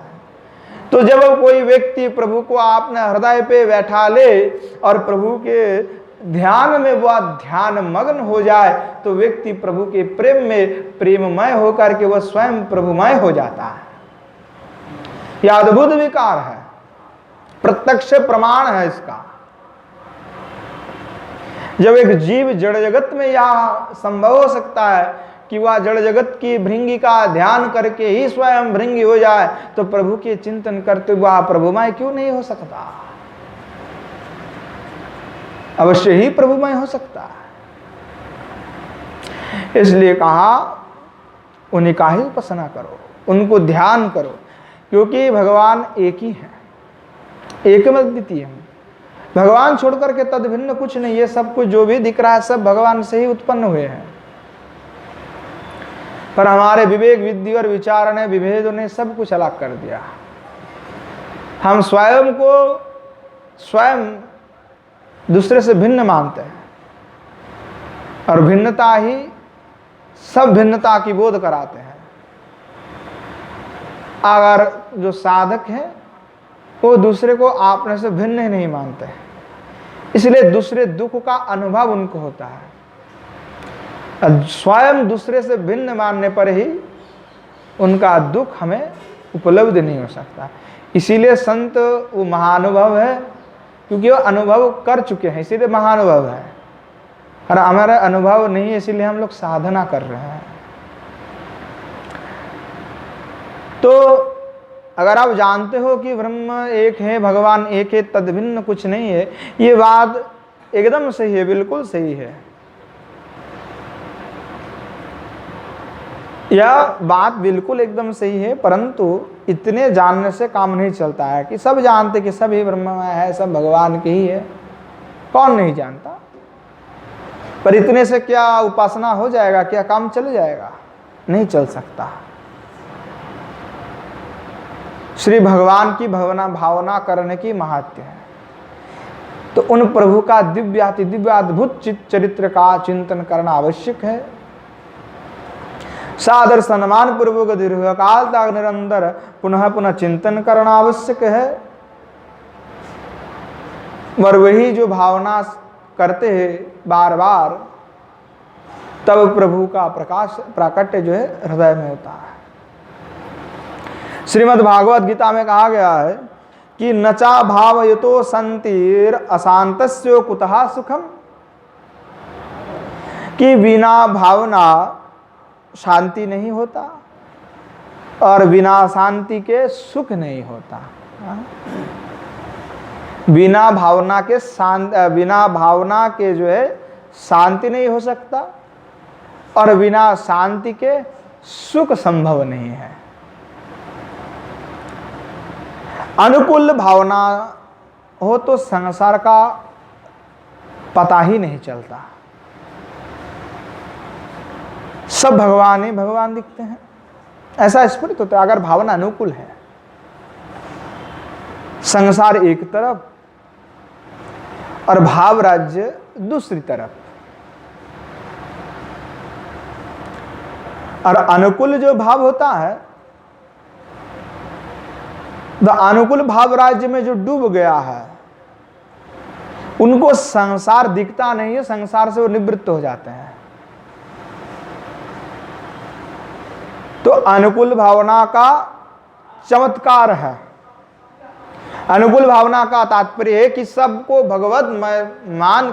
तो जब कोई व्यक्ति प्रभु को आपने हृदय पे बैठा ले और प्रभु के ध्यान में वह ध्यान मग्न हो जाए तो व्यक्ति प्रभु के प्रेम में प्रेममय होकर के वह स्वयं प्रभुमय हो जाता है। यह अद्भुत विकार है, प्रत्यक्ष प्रमाण है इसका। जब एक जीव जड़ जगत में यह संभव हो सकता है कि वह जड़ जगत की भृंगी का ध्यान करके ही स्वयं भृंगी हो जाए, तो प्रभु के चिंतन करते हुए प्रभुमय क्यों नहीं हो सकता? अवश्य ही प्रभुमय हो सकता है। इसलिए कहा उन्हीं का ही उपासना करो, उनको ध्यान करो, क्योंकि भगवान एक ही है, एकम अद्वितीय है। भगवान छोड़ करके तद भिन्न कुछ नहीं। ये सब कुछ जो भी दिख रहा है सब भगवान से ही उत्पन्न हुए हैं, पर हमारे विवेक विद्धि और विचार ने, विभेद ने सब कुछ अलग कर दिया। हम स्वयं को स्वयं दूसरे से भिन्न मानते हैं और भिन्नता ही सब भिन्नता की बोध कराते हैं। अगर जो साधक है वो दूसरे को अपने से भिन्न ही नहीं मानते हैं, इसलिए दूसरे दुख का अनुभव उनको होता है। स्वयं दूसरे से भिन्न मानने पर ही उनका दुख हमें उपलब्ध नहीं हो सकता। इसीलिए संत वो महानुभव है, क्योंकि वो अनुभव कर चुके हैं, इसीलिए महानुभव है। और हमारा अनुभव नहीं है, इसीलिए हम लोग साधना कर रहे हैं। तो अगर आप जानते हो कि ब्रह्म एक है, भगवान एक है, तद भिन्न कुछ नहीं है, ये बात एकदम सही है, बिल्कुल सही है। यह बात बिल्कुल एकदम सही है, परंतु इतने जानने से काम नहीं चलता है कि सब जानते कि सब ही ब्रह्ममय है, सब भगवान के ही है। कौन नहीं जानता? पर इतने से क्या उपासना हो जाएगा? क्या काम चल जाएगा? नहीं चल सकता। श्री भगवान की भावना करने की महात्म्य है। तो उन प्रभु का दिव्याति दिव्य अद्भुत चरित्र का चिंतन करना आवश्यक है। सादर सम्मान पूर्वक दीर्घकाल तक निरंतर पुनः पुनः चिंतन करना आवश्यक है। और वही जो भावना करते हैं बार बार, तब प्रभु का प्रकाश प्राकट्य जो है हृदय में होता है। श्रीमद् भागवत गीता में कहा गया है कि नचा भावयुतो संतिर अशांतस्यो कुतः सुखम, कि बिना भावना शांति नहीं होता और बिना शांति के सुख नहीं होता। बिना भावना के जो है शांति नहीं हो सकता और बिना शांति के सुख संभव नहीं है। अनुकूल भावना हो तो संसार का पता ही नहीं चलता, सब भगवान ही भगवान दिखते हैं, ऐसा स्फुरित होता है। अगर भावना अनुकूल है, संसार एक तरफ और भाव राज्य दूसरी तरफ, और अनुकूल जो भाव होता है, तो अनुकूल भाव राज्य में जो डूब गया है उनको संसार दिखता नहीं है, संसार से वो निवृत्त हो जाते हैं। तो अनुकूल भावना का चमत्कार है। अनुकूल भावना का तात्पर्य है कि सबको भगवत मान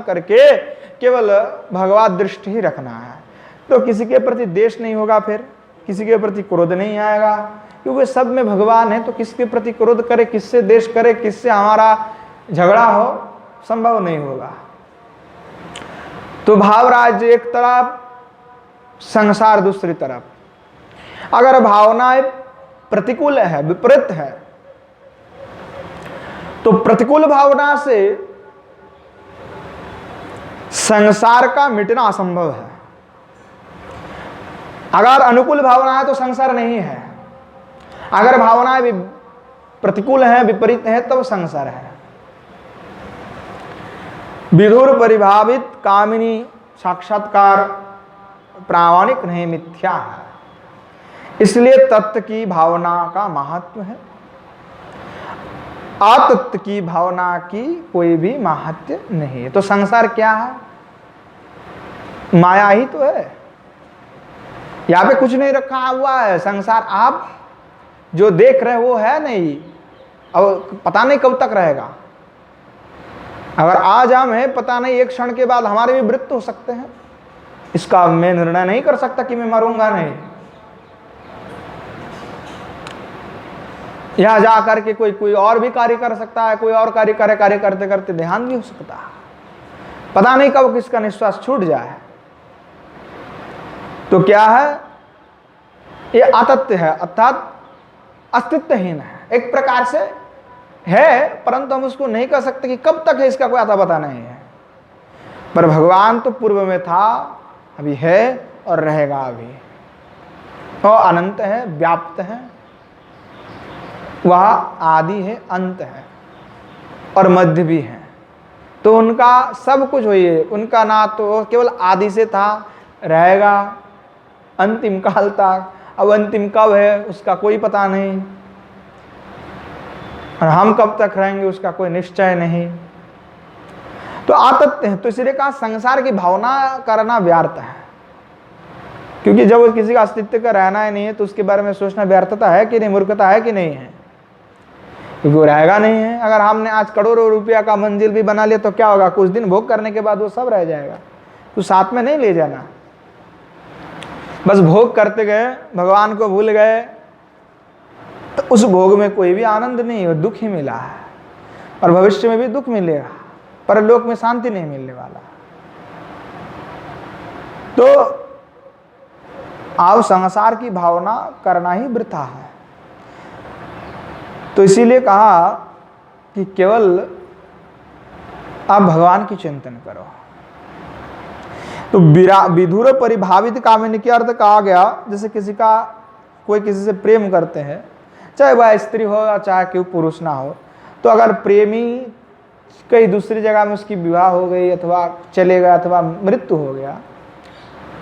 करके केवल भगवत दृष्टि ही रखना है। तो किसी के प्रति द्वेष नहीं होगा, फिर किसी के प्रति क्रोध नहीं आएगा, क्योंकि सब में भगवान है। तो किसके प्रति क्रोध करे, किससे द्वेष करे, किससे हमारा झगड़ा हो, संभव नहीं होगा। तो भाव राज्य एक तरफ, संसार दूसरी तरफ। अगर भावनाएं प्रतिकूल है, विपरीत है, तो प्रतिकूल भावना से संसार का मिटना असंभव है। अगर अनुकूल भावना है तो संसार नहीं है, अगर भावनाएं प्रतिकूल है, विपरीत है, तब संसार है। विधुर परिभावित कामिनी साक्षात्कार प्रामाणिक नहीं, मिथ्या है। इसलिए तत्व की भावना का महत्व है, अतत्व की भावना की कोई भी महत्व नहीं है। तो संसार क्या है? माया ही तो है, यहां पे कुछ नहीं रखा हुआ है। संसार आप जो देख रहे वो है नहीं, अब पता नहीं कब तक रहेगा। अगर आज हम हैं, पता नहीं एक क्षण के बाद हमारे भी मृत्यु हो सकते हैं। इसका मैं निर्णय नहीं कर सकता कि मैं मरूंगा नहीं। यहां जा करके कोई और भी कार्य कर सकता है, कोई और कार्य करते करते ध्यान भी हो सकता है। पता नहीं कब किसका निश्वास छूट जाए। तो क्या है? ये अतत्व है, अर्थात अस्तित्वहीन है। एक प्रकार से है, परंतु हम उसको नहीं कह सकते कि कब तक है, इसका कोई आता पता नहीं है। पर भगवान तो पूर्व में था, अभी है और रहेगा अभी, और अनंत है, व्याप्त है, वह आदि है, अंत है और मध्य भी है। तो उनका सब कुछ वही है। उनका ना तो केवल आदि से था, रहेगा अंतिम काल तक। अब अंतिम कब है उसका कोई पता नहीं, और हम कब तक रहेंगे उसका कोई निश्चय नहीं। तो आतत्व है। तो इसलिए कहा संसार की भावना करना व्यर्थ है, क्योंकि जब किसी का अस्तित्व का रहना ही नहीं है तो उसके बारे में सोचना व्यर्थता है कि नहीं, मूर्खता है कि नहीं है, क्योंकि वो रहेगा नहीं है। अगर हमने आज करोड़ों रुपया का मंजिल भी बना लिया तो क्या होगा? कुछ दिन भोग करने के बाद वो सब रह जाएगा, तो साथ में नहीं ले जाना। बस भोग करते गए, भगवान को भूल गए, तो उस भोग में कोई भी आनंद नहीं है, दुख ही मिला है, और भविष्य में भी दुख मिलेगा, परलोक में शांति नहीं मिलने वाला। तो आप संसार की भावना करना ही वृथा है। तो इसीलिए कहा कि केवल आप भगवान की चिंतन करो। तो विधुर परिभावित कामिनी के अर्थ कहा गया, जैसे कोई किसी से प्रेम करते हैं, चाहे वह स्त्री हो या चाहे कोई पुरुष ना हो, तो अगर प्रेमी कहीं दूसरी जगह में उसकी विवाह हो गई अथवा चले गया अथवा मृत्यु हो गया,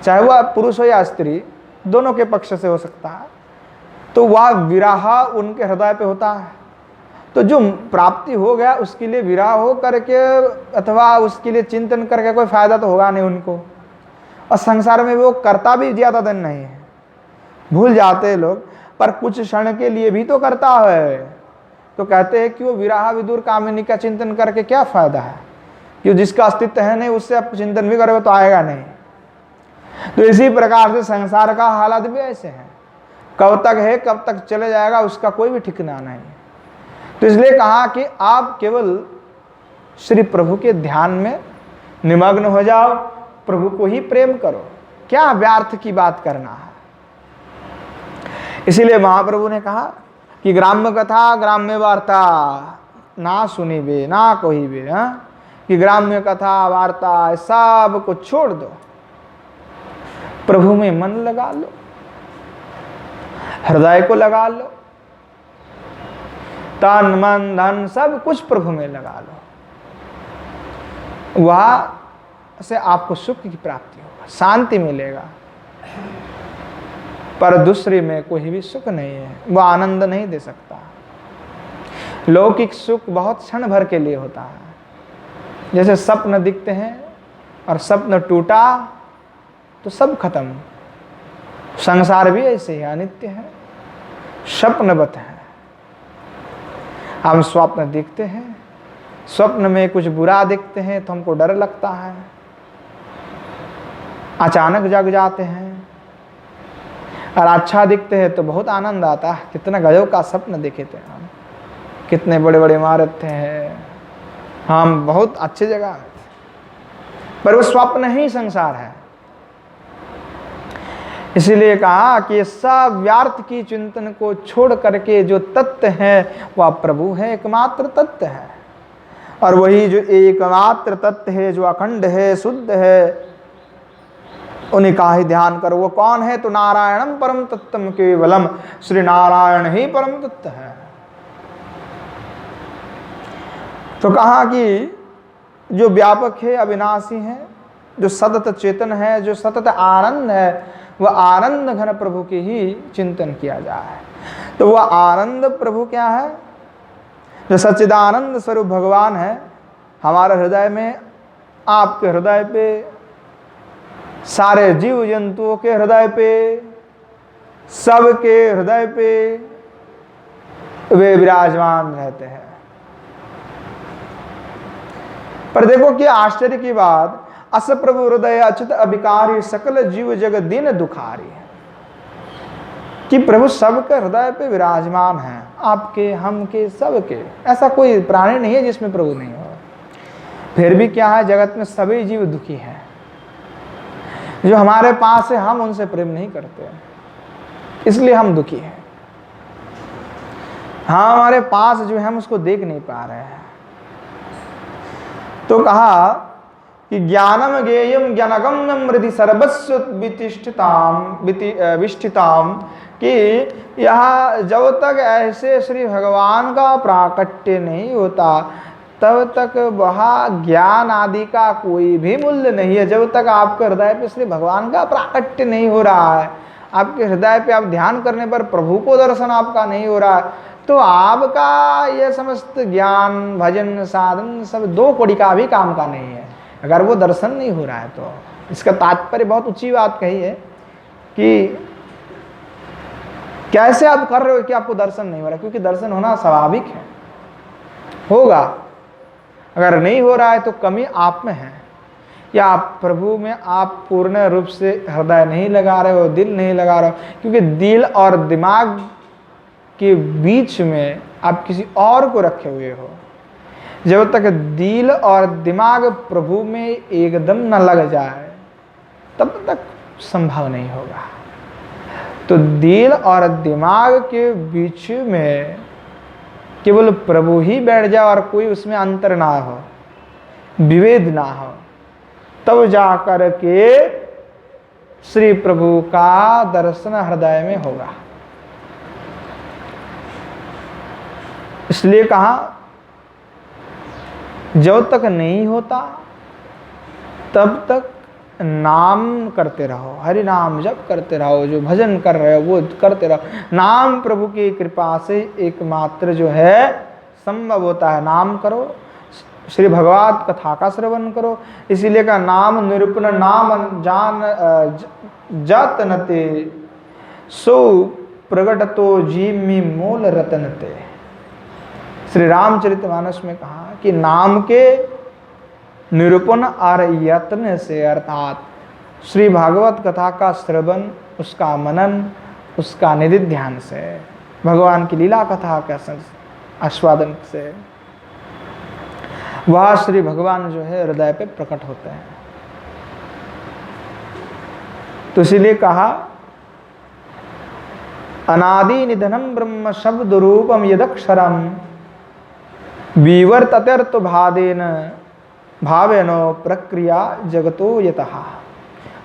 चाहे वह पुरुष हो या स्त्री, दोनों के पक्ष से हो सकता है, तो वह विराह उनके हृदय पे होता है। तो जो प्राप्ति हो गया उसके लिए विराह हो करके अथवा उसके लिए चिंतन करके कोई फायदा तो होगा नहीं उनको, और संसार में वो करता भी ज्यादा दिन नहीं है, भूल जाते हैं लोग, पर कुछ क्षण के लिए भी तो करता है। तो कहते हैं कि वो विराह विदुर कामिनी का चिंतन करके क्या फायदा है, कि जिसका अस्तित्व है नहीं उससे आप चिंतन भी करोगे तो आएगा नहीं। तो इसी प्रकार से संसार का हालत भी ऐसे है, कब तक है कब तक चले जाएगा उसका कोई भी ठिकाना नहीं। तो इसलिए कहा कि आप केवल श्री प्रभु के ध्यान में निमग्न हो जाओ, प्रभु को ही प्रेम करो। क्या व्यर्थ की बात करना है, इसीलिए महाप्रभु ने कहा कि ग्राम्य कथा ग्राम्य वार्ता ना सुनी बे ना कोई बे, कि ग्राम्य कथा वार्ता सब को छोड़ दो, प्रभु में मन लगा लो, हृदय को लगा लो, तन मन धन सब कुछ प्रभु में लगा लो, वहां से आपको सुख की प्राप्ति होगा, शांति मिलेगा। पर दूसरी में कोई भी सुख नहीं है, वह आनंद नहीं दे सकता। लौकिक सुख बहुत क्षण भर के लिए होता है, जैसे स्वप्न दिखते हैं और स्वप्न टूटा तो सब खत्म। संसार भी ऐसे ही अनित्य है, स्वप्नवत है। हम स्वप्न देखते हैं, स्वप्न में कुछ बुरा देखते हैं तो हमको डर लगता है, अचानक जग जाते हैं, और अच्छा दिखते हैं तो बहुत आनंद आता है। कितना गजब का स्वप्न देखे थे हम, कितने बड़े बड़े इमारत थे, हम बहुत अच्छे जगह थे, पर वो स्वप्न ही संसार है। इसीलिए कहा कि सब व्यर्थ की चिंतन को छोड़ करके जो तत्व है वह प्रभु है, एकमात्र तत्व है। और वही जो एकमात्र तत्व है, जो अखंड है, शुद्ध है, उन्हीं का ही ध्यान करो। वो कौन है? तो नारायणम परम तत्वम केवलम, श्री नारायण ही परम तत्व है। तो कहा कि जो व्यापक है, अविनाशी है, जो सतत चेतन है, जो सतत आनंद है, वह आनंद घन प्रभु की ही चिंतन किया जाए। तो वह आनंद प्रभु क्या है? जो सच्चिदानंद स्वरूप भगवान है हमारे हृदय में, आपके हृदय पे, सारे जीव जंतुओं के हृदय पे, सबके हृदय पे वे विराजमान रहते हैं। पर देखो कि आश्चर्य की बात, अस प्रभु हृदय अच्युत अभिकारी, सकल जीव जग दिन दुखारी है, कि प्रभु सबके हृदय पे विराजमान है, आपके, हमके, सबके। ऐसा कोई प्राणी नहीं है जिसमें प्रभु नहीं हो। फिर भी क्या है, जगत में सभी जीव दुखी हैं। जो हमारे पास है हम उनसे प्रेम नहीं करते, इसलिए हम दुखी हैं। हाँ, हमारे पास जो है हम उसको देख नहीं पा रहे हैं। तो कहा कि ज्ञानम ज्ञेयम ज्ञानगम्यम हृदि सर्वस्व विष्ठिताम, कि यह जब तक ऐसे श्री भगवान का प्राकट्य नहीं होता तब तक वहाँ ज्ञान आदि का कोई भी मूल्य नहीं है। जब तक आपके हृदय पे श्री भगवान का प्राकट्य नहीं हो रहा है, आपके हृदय पे आप ध्यान करने पर प्रभु को दर्शन आपका नहीं हो रहा है, तो आपका यह समस्त ज्ञान, भजन, साधन सब दो कौड़ी का भी काम का नहीं है, अगर वो दर्शन नहीं हो रहा है तो। इसका तात्पर्य बहुत ऊंची बात कही है कि कैसे आप कर रहे हो कि आपको दर्शन नहीं हो रहा, क्योंकि दर्शन होना स्वाभाविक है, होगा। अगर नहीं हो रहा है तो कमी आप में है, या आप प्रभु में आप पूर्ण रूप से हृदय नहीं लगा रहे हो, दिल नहीं लगा रहे हो, क्योंकि दिल और दिमाग के बीच में आप किसी और को रखे हुए हो। जब तक दिल और दिमाग प्रभु में एकदम न लग जाए तब तक संभव नहीं होगा। तो दिल और दिमाग के बीच में केवल प्रभु ही बैठ जाए और कोई उसमें अंतर ना हो, विभेद ना हो, तब जाकर के श्री प्रभु का दर्शन हृदय में होगा। इसलिए कहा जब तक नहीं होता तब तक नाम करते रहो, हरि नाम जप करते रहो, जो भजन कर रहे हो वो करते रहो। नाम प्रभु की कृपा से एकमात्र जो है संभव होता है। नाम करो, श्री भगवत कथा का श्रवण करो। इसीलिए का नाम निरूपण नाम जान जतनते सो प्रगट तो जीमी मूल रतनते। श्री रामचरितमानस में कहा कि नाम के निरूपण और यत्न से, अर्थात श्री भागवत कथा का श्रवण, उसका मनन, उसका निधिध्यान से, भगवान की लीला कथा का आस्वादन से, वह श्री भगवान जो है हृदय पे प्रकट होते हैं। तो इसीलिए कहा अनादि निधनम ब्रह्म शब्द रूपम यदक्षरम विवर्तत्यर्थ भादेन भावेनो प्रक्रिया जगतो यतः।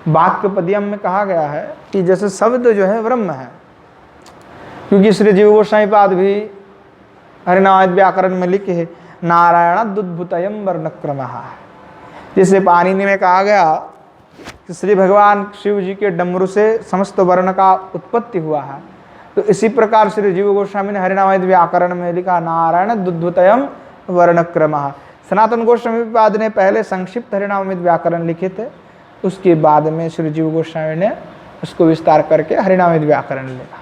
वाक्य पद्यम में कहा गया है कि जैसे शब्द जो है ब्रह्म है, क्योंकि श्री जीव गोस्वामी पाद भी हरिनाम व्याकरण में लिखे है नारायणादुद्भुतयम वर्णक्रमः। जैसे पाणिनि में कहा गया कि श्री भगवान शिव जी के डमरू से समस्त वर्ण का उत्पत्ति हुआ है, तो इसी प्रकार श्री जीव गोस्वामी ने हरिनाम व्याकरण में लिखा नारायणादुद्भुतयम वर्णक्रमः। सनातन गोस्वामी पाद ने पहले संक्षिप्त हरिनाम व्याकरण लिखे थे, उसके बाद में श्री जीव गोस्वामी ने उसको विस्तार करके हरिनाम व्याकरण लिखा।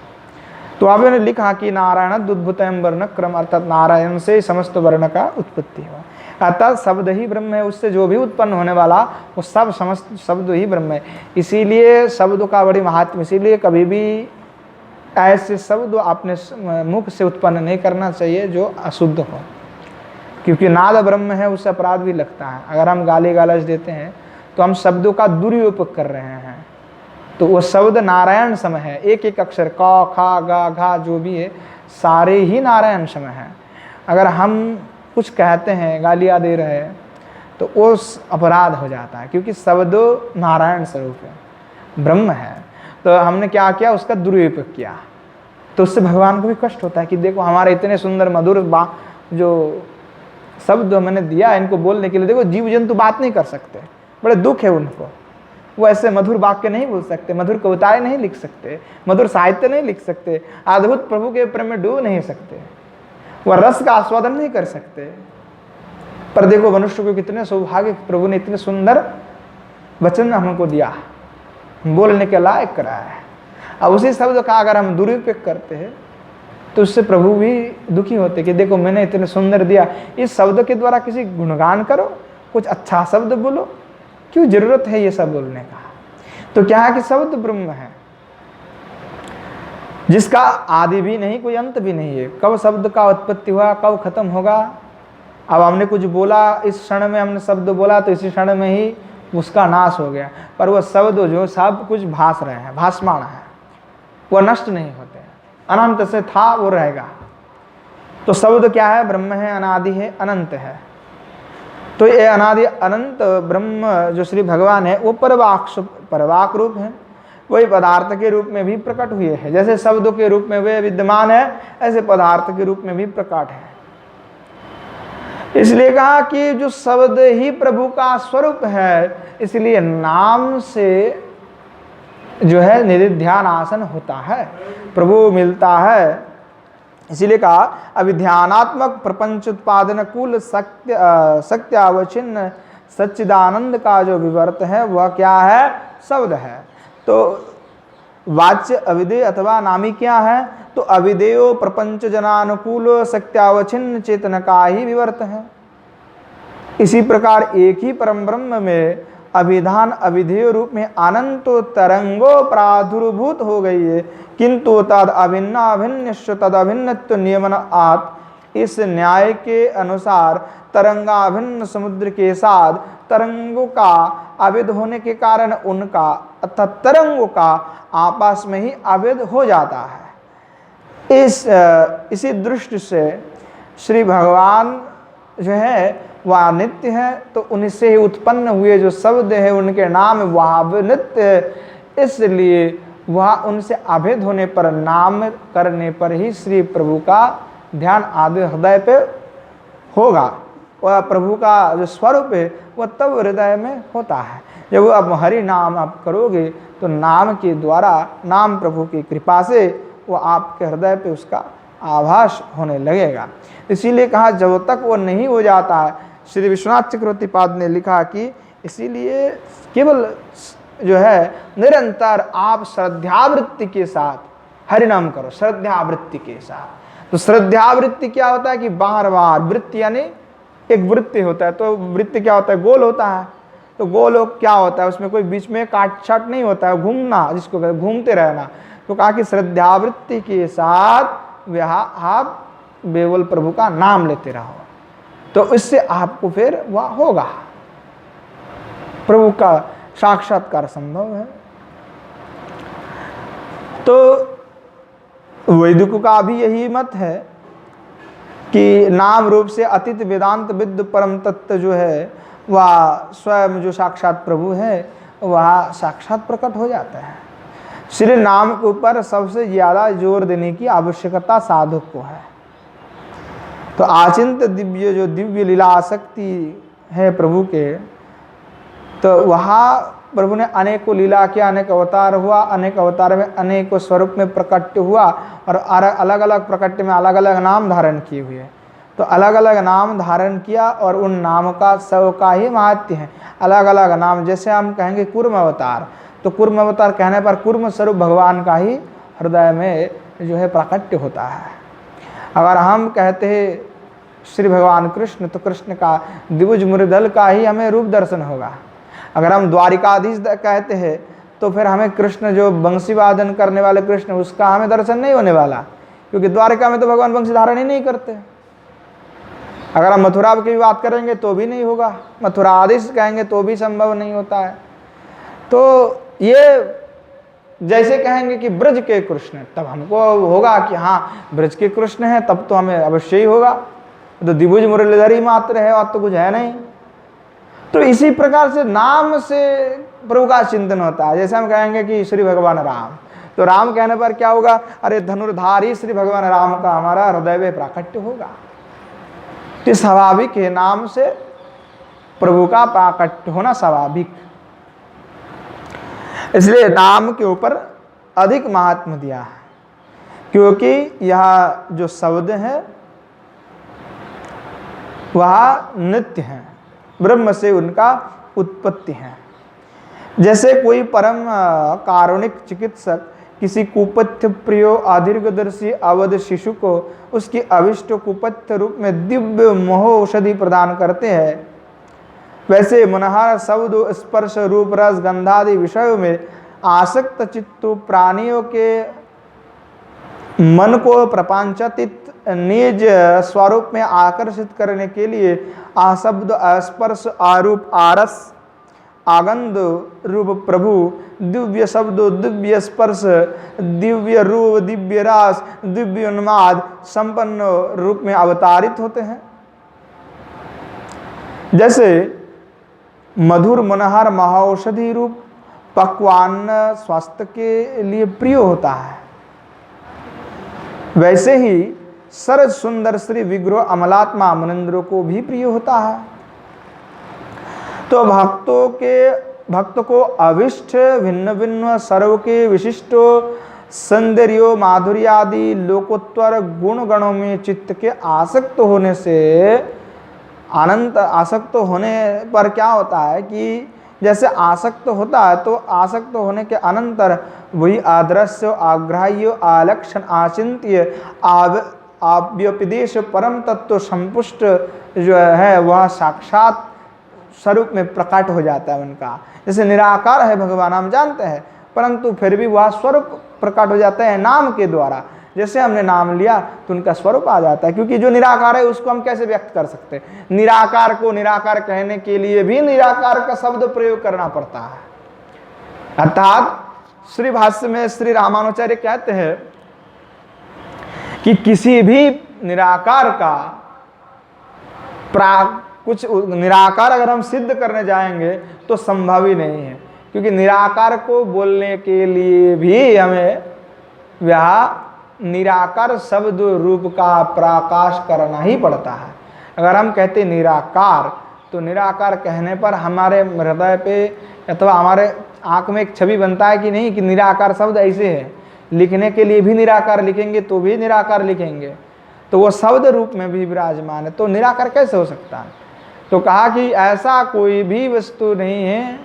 तो आपने लिखा कि नारायणादुद्भुतयम वर्णक्रम, अर्थात नारायण से समस्त वर्ण का उत्पत्ति हुआ, अर्थात शब्द ही ब्रह्म है, उससे जो भी उत्पन्न होने वाला वो सब समस्त शब्द ही ब्रह्म है। इसीलिए शब्द का बड़ी महात्म, इसीलिए कभी भी ऐसे शब्द अपने मुख से उत्पन्न नहीं करना चाहिए जो अशुद्ध हो, क्योंकि नाद ब्रह्म है, उससे अपराध भी लगता है। अगर हम गाली गलौज देते हैं तो हम शब्दों का दुरुपयोग कर रहे हैं। तो वो शब्द नारायण सम है, एक एक अक्षर क खा गा घा जो भी है सारे ही नारायण सम है। अगर हम कुछ कहते हैं, गालियाँ दे रहे हैं, तो वो अपराध हो जाता है, क्योंकि शब्द नारायण स्वरूप है, ब्रह्म है। तो हमने क्या किया, उसका दुरुपयोग किया, तो उससे भगवान को भी कष्ट होता है कि देखो हमारे इतने सुंदर मधुर जो शब्द मैंने दिया इनको बोलने के लिए, देखो जीव जंतु बात नहीं कर सकते, बड़े दुख है उनको, वो ऐसे मधुर वाक्य नहीं बोल सकते, मधुर कविताएं नहीं लिख सकते, मधुर साहित्य नहीं लिख सकते, अद्भुत प्रभु के प्रेम में डूब नहीं सकते, वह रस का आस्वादन नहीं कर सकते। पर देखो मनुष्य को कितने सौभाग्य, प्रभु ने इतने सुंदर वचन हमको दिया, बोलने के लायक कराया है। अब उसी शब्द का अगर हम दुरुपयोग करते हैं तो उससे प्रभु भी दुखी होते कि देखो मैंने इतने सुंदर दिया, इस शब्द के द्वारा किसी गुणगान करो, कुछ अच्छा शब्द बोलो, क्यों जरूरत है ये सब बोलने का। तो क्या है कि शब्द ब्रह्म है, जिसका आदि भी नहीं, कोई अंत भी नहीं है। कब शब्द का उत्पत्ति हुआ, कब खत्म होगा। अब हमने कुछ बोला, इस क्षण में हमने शब्द बोला तो इसी क्षण में ही उसका नाश हो गया, पर वह शब्द जो सब कुछ भास रहे हैं, भासमान है, वह नष्ट नहीं होते, अनंत से था वो रहेगा। तो शब्द क्या है, ब्रह्म है, अनादि है, अनंत है। तो ये अनादि अनंत ब्रह्म जो श्री भगवान है वो परवाक रूप है, वही पदार्थ के रूप में भी प्रकट हुए हैं। जैसे शब्दों के रूप में वे विद्यमान है, ऐसे पदार्थ के रूप में भी प्रकट है। इसलिए कहा कि जो शब्द ही प्रभु का स्वरूप है, इसलिए नाम से जो है निधिध्यान आसन होता है, प्रभु मिलता है। इसीलिए कहा अभिध्यानात्मक प्रपंच उत्पादन कुल सत्यावचिन्न सच्चिदानंद का जो विवर्त है वह क्या है, शब्द है। तो वाच्य अविधेय अथवा नामी क्या है, तो अविधेयो प्रपंच जनानुकूल सत्यावचिन्न चेतन का ही विवर्त है। इसी प्रकार एक ही परम ब्रह्म में अभिधान अविधेय रूप में अनंतो तरंगो प्रादुर्भूत हो गई है, किंतु तद अभिन्न तद अभिन्नत्व नियमन आत इस न्याय के अनुसार तरंगाभिन्न समुद्र के साथ तरंगों का अभेद होने के कारण उनका अर्थात तरंगों का आपस में ही अभेद हो जाता है। इसी दृष्टि से श्री भगवान जो है वह नित्य है, तो उनसे ही उत्पन्न हुए जो शब्द है उनके नाम वह नित्य, इसलिए वह उनसे अभेद होने पर नाम करने पर ही श्री प्रभु का ध्यान आदि हृदय पे होगा। वह प्रभु का जो स्वरूप है वह तब हृदय में होता है जब आप हरि नाम आप करोगे, तो नाम के द्वारा, नाम प्रभु की कृपा से वो आपके हृदय पे उसका आभास होने लगेगा। इसीलिए कहा जब तक वो नहीं हो जाता है, श्री विश्वनाथ चक्रवर्ती पाद ने लिखा कि इसीलिए केवल जो है निरंतर आप श्रद्धावृत्ति के साथ हरि नाम करो, श्रद्धावृत्ति के साथ। तो श्रद्धावृत्ति क्या होता है कि बार बार वृत्ति यानी एक वृत्ति होता है, तो वृत्ति क्या होता है, गोल होता है। तो गोल क्या होता है, उसमें कोई बीच में काट छाट नहीं होता है, घूमना जिसको कहते घूमते रहना। तो कहा कि श्रद्धावृत्ति के साथ वह आप बेवल प्रभु का नाम लेते रहो, तो इससे आपको फिर वह होगा, प्रभु का साक्षात्कार संभव है। तो वैदिकों का भी यही मत है कि नाम रूप से अतीत वेदांत विद्ध परम तत्व जो है वह स्वयं जो साक्षात प्रभु है वह साक्षात प्रकट हो जाता है। श्री नाम के ऊपर सबसे ज़्यादा जोर देने की आवश्यकता साधक को है। तो आचिंत दिव्य जो दिव्य लीला आसक्ति है प्रभु के, तो वहाँ प्रभु ने अनेकों लीला किया, अनेक अवतार हुआ, अनेक अवतार में अनेकों स्वरूप में प्रकट हुआ और अलग अलग प्रकट में अलग अलग नाम धारण किए हुए। तो अलग अलग नाम धारण किया और उन नाम का सब का ही महत्व है। अलग अलग नाम, जैसे हम कहेंगे कूर्म अवतार, तो कूर्म अवतार कहने पर कूर्म स्वरूप भगवान का ही हृदय में जो है प्रकट होता है। अगर हम कहते हैं श्री भगवान कृष्ण, तो कृष्ण का द्विभुज मुरदल का ही हमें रूप दर्शन होगा। अगर हम द्वारिकाधीश कहते हैं तो फिर हमें कृष्ण जो बंसी वादन करने वाले कृष्ण, उसका हमें दर्शन नहीं होने वाला, क्योंकि द्वारिका में तो भगवान बंसी धारण ही नहीं करते। अगर हम मथुरा की बात करेंगे तो भी नहीं होगा, मथुराधीश कहेंगे तो भी संभव नहीं होता है। तो ये जैसे कहेंगे कि ब्रज के कृष्ण, तब हमको होगा कि हाँ ब्रज के कृष्ण हैं, तब तो हमें अवश्य ही होगा। तो द्विभुज मुरलीधर ही मात्र है और तो कुछ है नहीं। तो इसी प्रकार से नाम से प्रभु का चिंतन होता है। जैसे हम कहेंगे कि श्री भगवान राम, तो राम कहने पर क्या होगा, अरे धनुर्धारी श्री भगवान राम का हमारा हृदय में प्राकट्य होगा। तो स्वाभाविक है, नाम से प्रभु का प्राकट्य होना स्वाभाविक। इसलिए नाम के ऊपर अधिक महात्म्य दिया है, क्योंकि यह जो शब्द है वह नित्य है, ब्रह्म से उनका उत्पत्ति है। जैसे कोई परम कारुणिक चिकित्सक किसी कुपथ्य प्रियो अदीर्घदर्शी अवध शिशु को उसकी अविष्ट कुपथ्य रूप में दिव्य मोह औषधि प्रदान करते हैं, वैसे मनहार शब्द स्पर्श रूप रस गंधादि विषयों में आसक्त चित्तु प्राणियों के मन को प्रपंचातीत निज स्वरूप में आकर्षित करने के लिए आशब्द स्पर्श आरूप आरस आगंध रूप प्रभु दिव्य शब्द दिव्य स्पर्श दिव्य रूप दिव्य रास दिव्य उन्माद संपन्न रूप में अवतारित होते हैं। जैसे मधुर मनोहर महाऔषधि रूप पक्वान स्वास्थ्य के लिए प्रिय होता है, वैसे ही सरस सुंदर श्री विग्रह अमलात्मा मुनिंद्रों को भी प्रिय होता है। तो भक्त को अविष्ट भिन्न भिन्न सर्व के विशिष्ट सौंदर्य माधुर्य आदि लोकोत्तर गुण गणों में चित्त के आसक्त होने से अनंत आसक्त होने पर क्या होता है कि जैसे आसक्त होता है तो आसक्त होने के अनंतर वही आदर्श्य आग्राह्य आलक्षण आचिंत्य आव्यपदेश परम तत्व संपुष्ट जो है वह साक्षात स्वरूप में प्रकट हो जाता है उनका। जैसे निराकार है भगवान हम जानते हैं, परंतु फिर भी वह स्वरूप प्रकट हो जाता है नाम के द्वारा। जैसे हमने नाम लिया तो उनका स्वरूप आ जाता है, क्योंकि जो निराकार है उसको हम कैसे व्यक्त कर सकते हैं। निराकार को निराकार कहने के लिए भी निराकार का शब्द प्रयोग करना पड़ता है। अर्थात श्री भाष्य में श्री रामानुचार्य कहते हैं कि किसी भी निराकार का कुछ निराकार अगर हम सिद्ध करने जाएंगे तो संभव ही नहीं है, क्योंकि निराकार को बोलने के लिए भी हमें वह निराकार शब्द रूप का प्रकाश करना ही पड़ता है। अगर हम कहते निराकार, तो निराकार कहने पर हमारे हृदय पे अथवा हमारे आंख में एक छवि बनता है कि नहीं, कि निराकार शब्द ऐसे है। लिखने के लिए भी निराकार लिखेंगे तो भी निराकार लिखेंगे, तो वो शब्द रूप में भी विराजमान है, तो निराकार कैसे हो सकता है। तो कहा कि ऐसा कोई भी वस्तु नहीं है,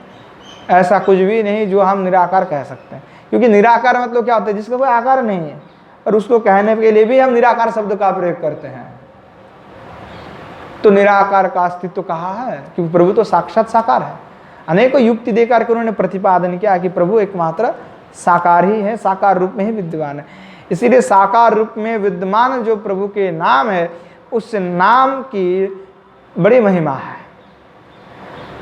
ऐसा कुछ भी नहीं जो हम निराकार कह सकते हैं, क्योंकि निराकार मतलब क्या होता है, जिसका कोई आकार नहीं है, और उसको कहने के लिए भी हम निराकार शब्द का प्रयोग करते हैं। तो निराकार का अस्तित्व कहा है, क्योंकि प्रभु तो साक्षात साकार है। अनेकों युक्ति देकर के उन्होंने प्रतिपादन किया कि प्रभु एकमात्र साकार ही है, साकार रूप में ही विद्यमान है। इसीलिए साकार रूप में विद्यमान जो प्रभु के नाम है, उस नाम की बड़ी महिमा है।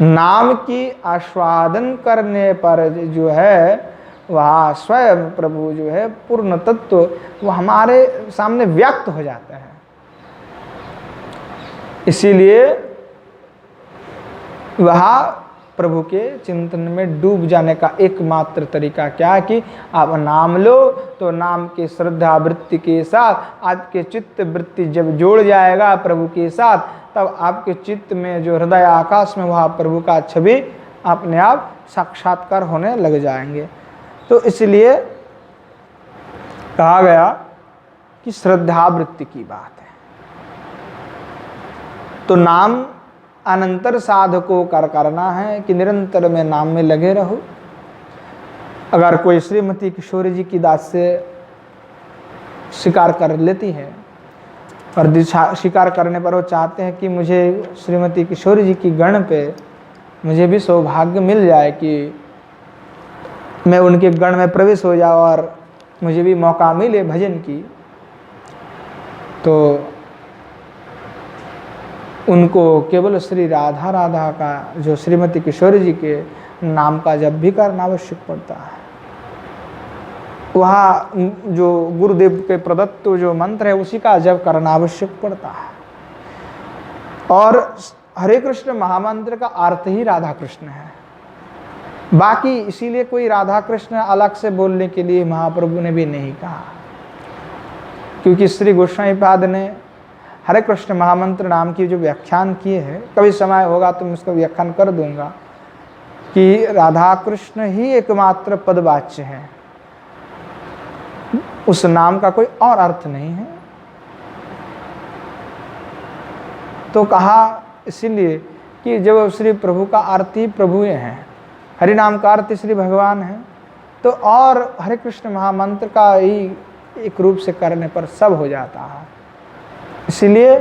नाम की आस्वादन करने पर जो है वह स्वयं प्रभु जो है पूर्ण तत्व वो हमारे सामने व्यक्त हो जाते हैं। इसीलिए वह प्रभु के चिंतन में डूब जाने का एकमात्र तरीका क्या है कि आप नाम लो, तो नाम के श्रद्धा वृत्ति के साथ आपके चित्त वृत्ति जब जोड़ जाएगा प्रभु के साथ, तब आपके चित्त में जो हृदय आकाश में वह प्रभु का छवि अपने आप साक्षात्कार होने लग जाएंगे। तो इसलिए कहा गया कि श्रद्धा वृत्ति की बात है। तो नाम अनंतर साधकों करना है कि निरंतर में नाम में लगे रहो। अगर कोई श्रीमती किशोरी जी की दास से स्वीकार कर लेती है और स्वीकार करने पर वो चाहते हैं कि मुझे श्रीमती किशोरी जी की गण पे मुझे भी सौभाग्य मिल जाए कि मैं उनके गण में प्रवेश हो जाऊँ और मुझे भी मौका मिले भजन की, तो उनको केवल श्री राधा राधा का जो श्रीमती किशोरी जी के नाम का जप भी करना आवश्यक पड़ता है। वहाँ जो गुरुदेव के प्रदत्त जो मंत्र है उसी का जप करना आवश्यक पड़ता है। और हरे कृष्ण महामंत्र का अर्थ ही राधा कृष्ण है। बाकी इसीलिए कोई राधा कृष्ण अलग से बोलने के लिए महाप्रभु ने भी नहीं कहा, क्योंकि श्री गोस्वामी पाद ने हरे कृष्ण महामंत्र नाम की जो व्याख्यान किए हैं, कभी समय होगा तो मैं उसका व्याख्यान कर दूंगा कि राधा कृष्ण ही एकमात्र पदवाच्य है, उस नाम का कोई और अर्थ नहीं है। तो कहा इसीलिए कि जब श्री प्रभु का अर्थ ही प्रभु हैं, हरि नाम का अर्थ श्री भगवान है, तो और हरे कृष्ण महामंत्र का ही एक रूप से करने पर सब हो जाता है। इसलिए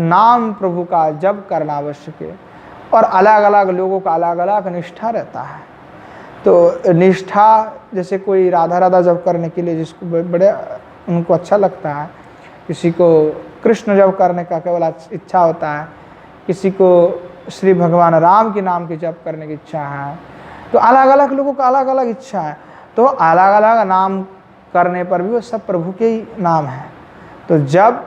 नाम प्रभु का जप करना आवश्यक है। और अलग अलग लोगों का अलग अलग निष्ठा रहता है। तो निष्ठा जैसे कोई राधा राधा जप करने के लिए जिसको बड़े उनको अच्छा लगता है, किसी को कृष्ण जप करने का केवल इच्छा होता है, किसी को श्री भगवान राम के नाम की जप करने की इच्छा है। तो अलग अलग लोगों का अलग अलग इच्छा है। तो अलग अलग नाम करने पर भी वो सब प्रभु के ही नाम है। तो जब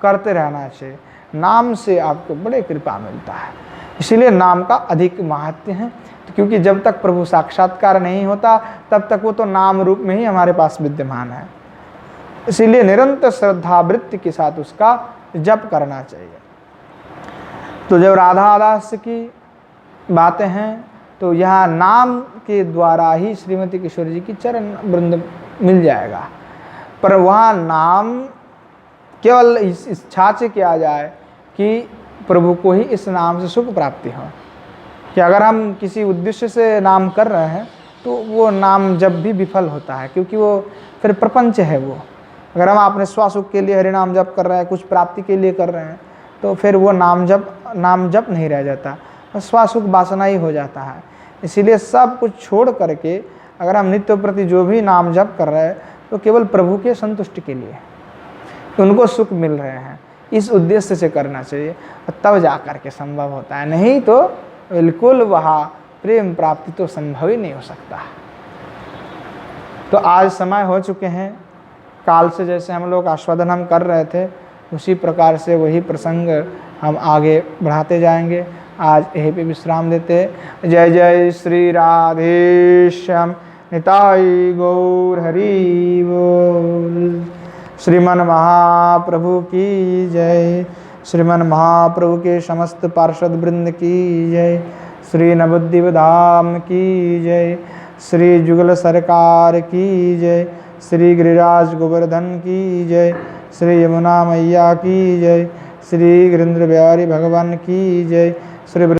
करते रहना चाहिए, नाम से आपको बड़े कृपा मिलता है। इसीलिए नाम का अधिक महत्व है, तो क्योंकि जब तक प्रभु साक्षात्कार नहीं होता तब तक वो तो नाम रूप में ही हमारे पास विद्यमान है। इसीलिए निरंतर श्रद्धा वृत्ति के साथ उसका जप करना चाहिए। तो जब राधा दास की बातें हैं तो यहाँ नाम के द्वारा ही श्रीमती किशोरी जी की चरण वृंद मिल जाएगा। पर वहाँ नाम केवल इस इच्छा से किया जाए कि प्रभु को ही इस नाम से सुख प्राप्ति हो। कि अगर हम किसी उद्देश्य से नाम कर रहे हैं तो वो नाम जब भी विफल होता है, क्योंकि वो फिर प्रपंच है। वो अगर हम अपने स्वसुख के लिए हरि नाम जप कर रहे हैं, कुछ प्राप्ति के लिए कर रहे हैं, तो फिर वो नाम जप नहीं रह जाता, स्वसुख वासना ही हो जाता है। इसीलिए सब कुछ छोड़ करके अगर हम नित्य प्रति जो भी नाम जप कर रहे हैं तो केवल प्रभु के संतुष्टि के लिए, उनको सुख मिल रहे हैं, इस उद्देश्य से करना चाहिए, तब जा कर के संभव होता है। नहीं तो बिल्कुल वहाँ प्रेम प्राप्ति तो संभव ही नहीं हो सकता। तो आज समय हो चुके हैं, काल से जैसे हम लोग आस्वादन हम कर रहे थे उसी प्रकार से वही प्रसंग हम आगे बढ़ाते जाएंगे। आज यहीं पे विश्राम देते। जय जय श्री राधेश्याम निताई गौर हरि बोल। श्रीमन महाप्रभु की जय। श्रीमन महाप्रभु के समस्त पार्षद वृंद की जय। श्री नवद्वीप धाम की जय। श्री जुगल सरकार की जय। श्री गिरिराज गोवर्धन की जय। श्री यमुना मैया की जय। श्री गिरिंद्र बिहारी भगवान की जय। श्री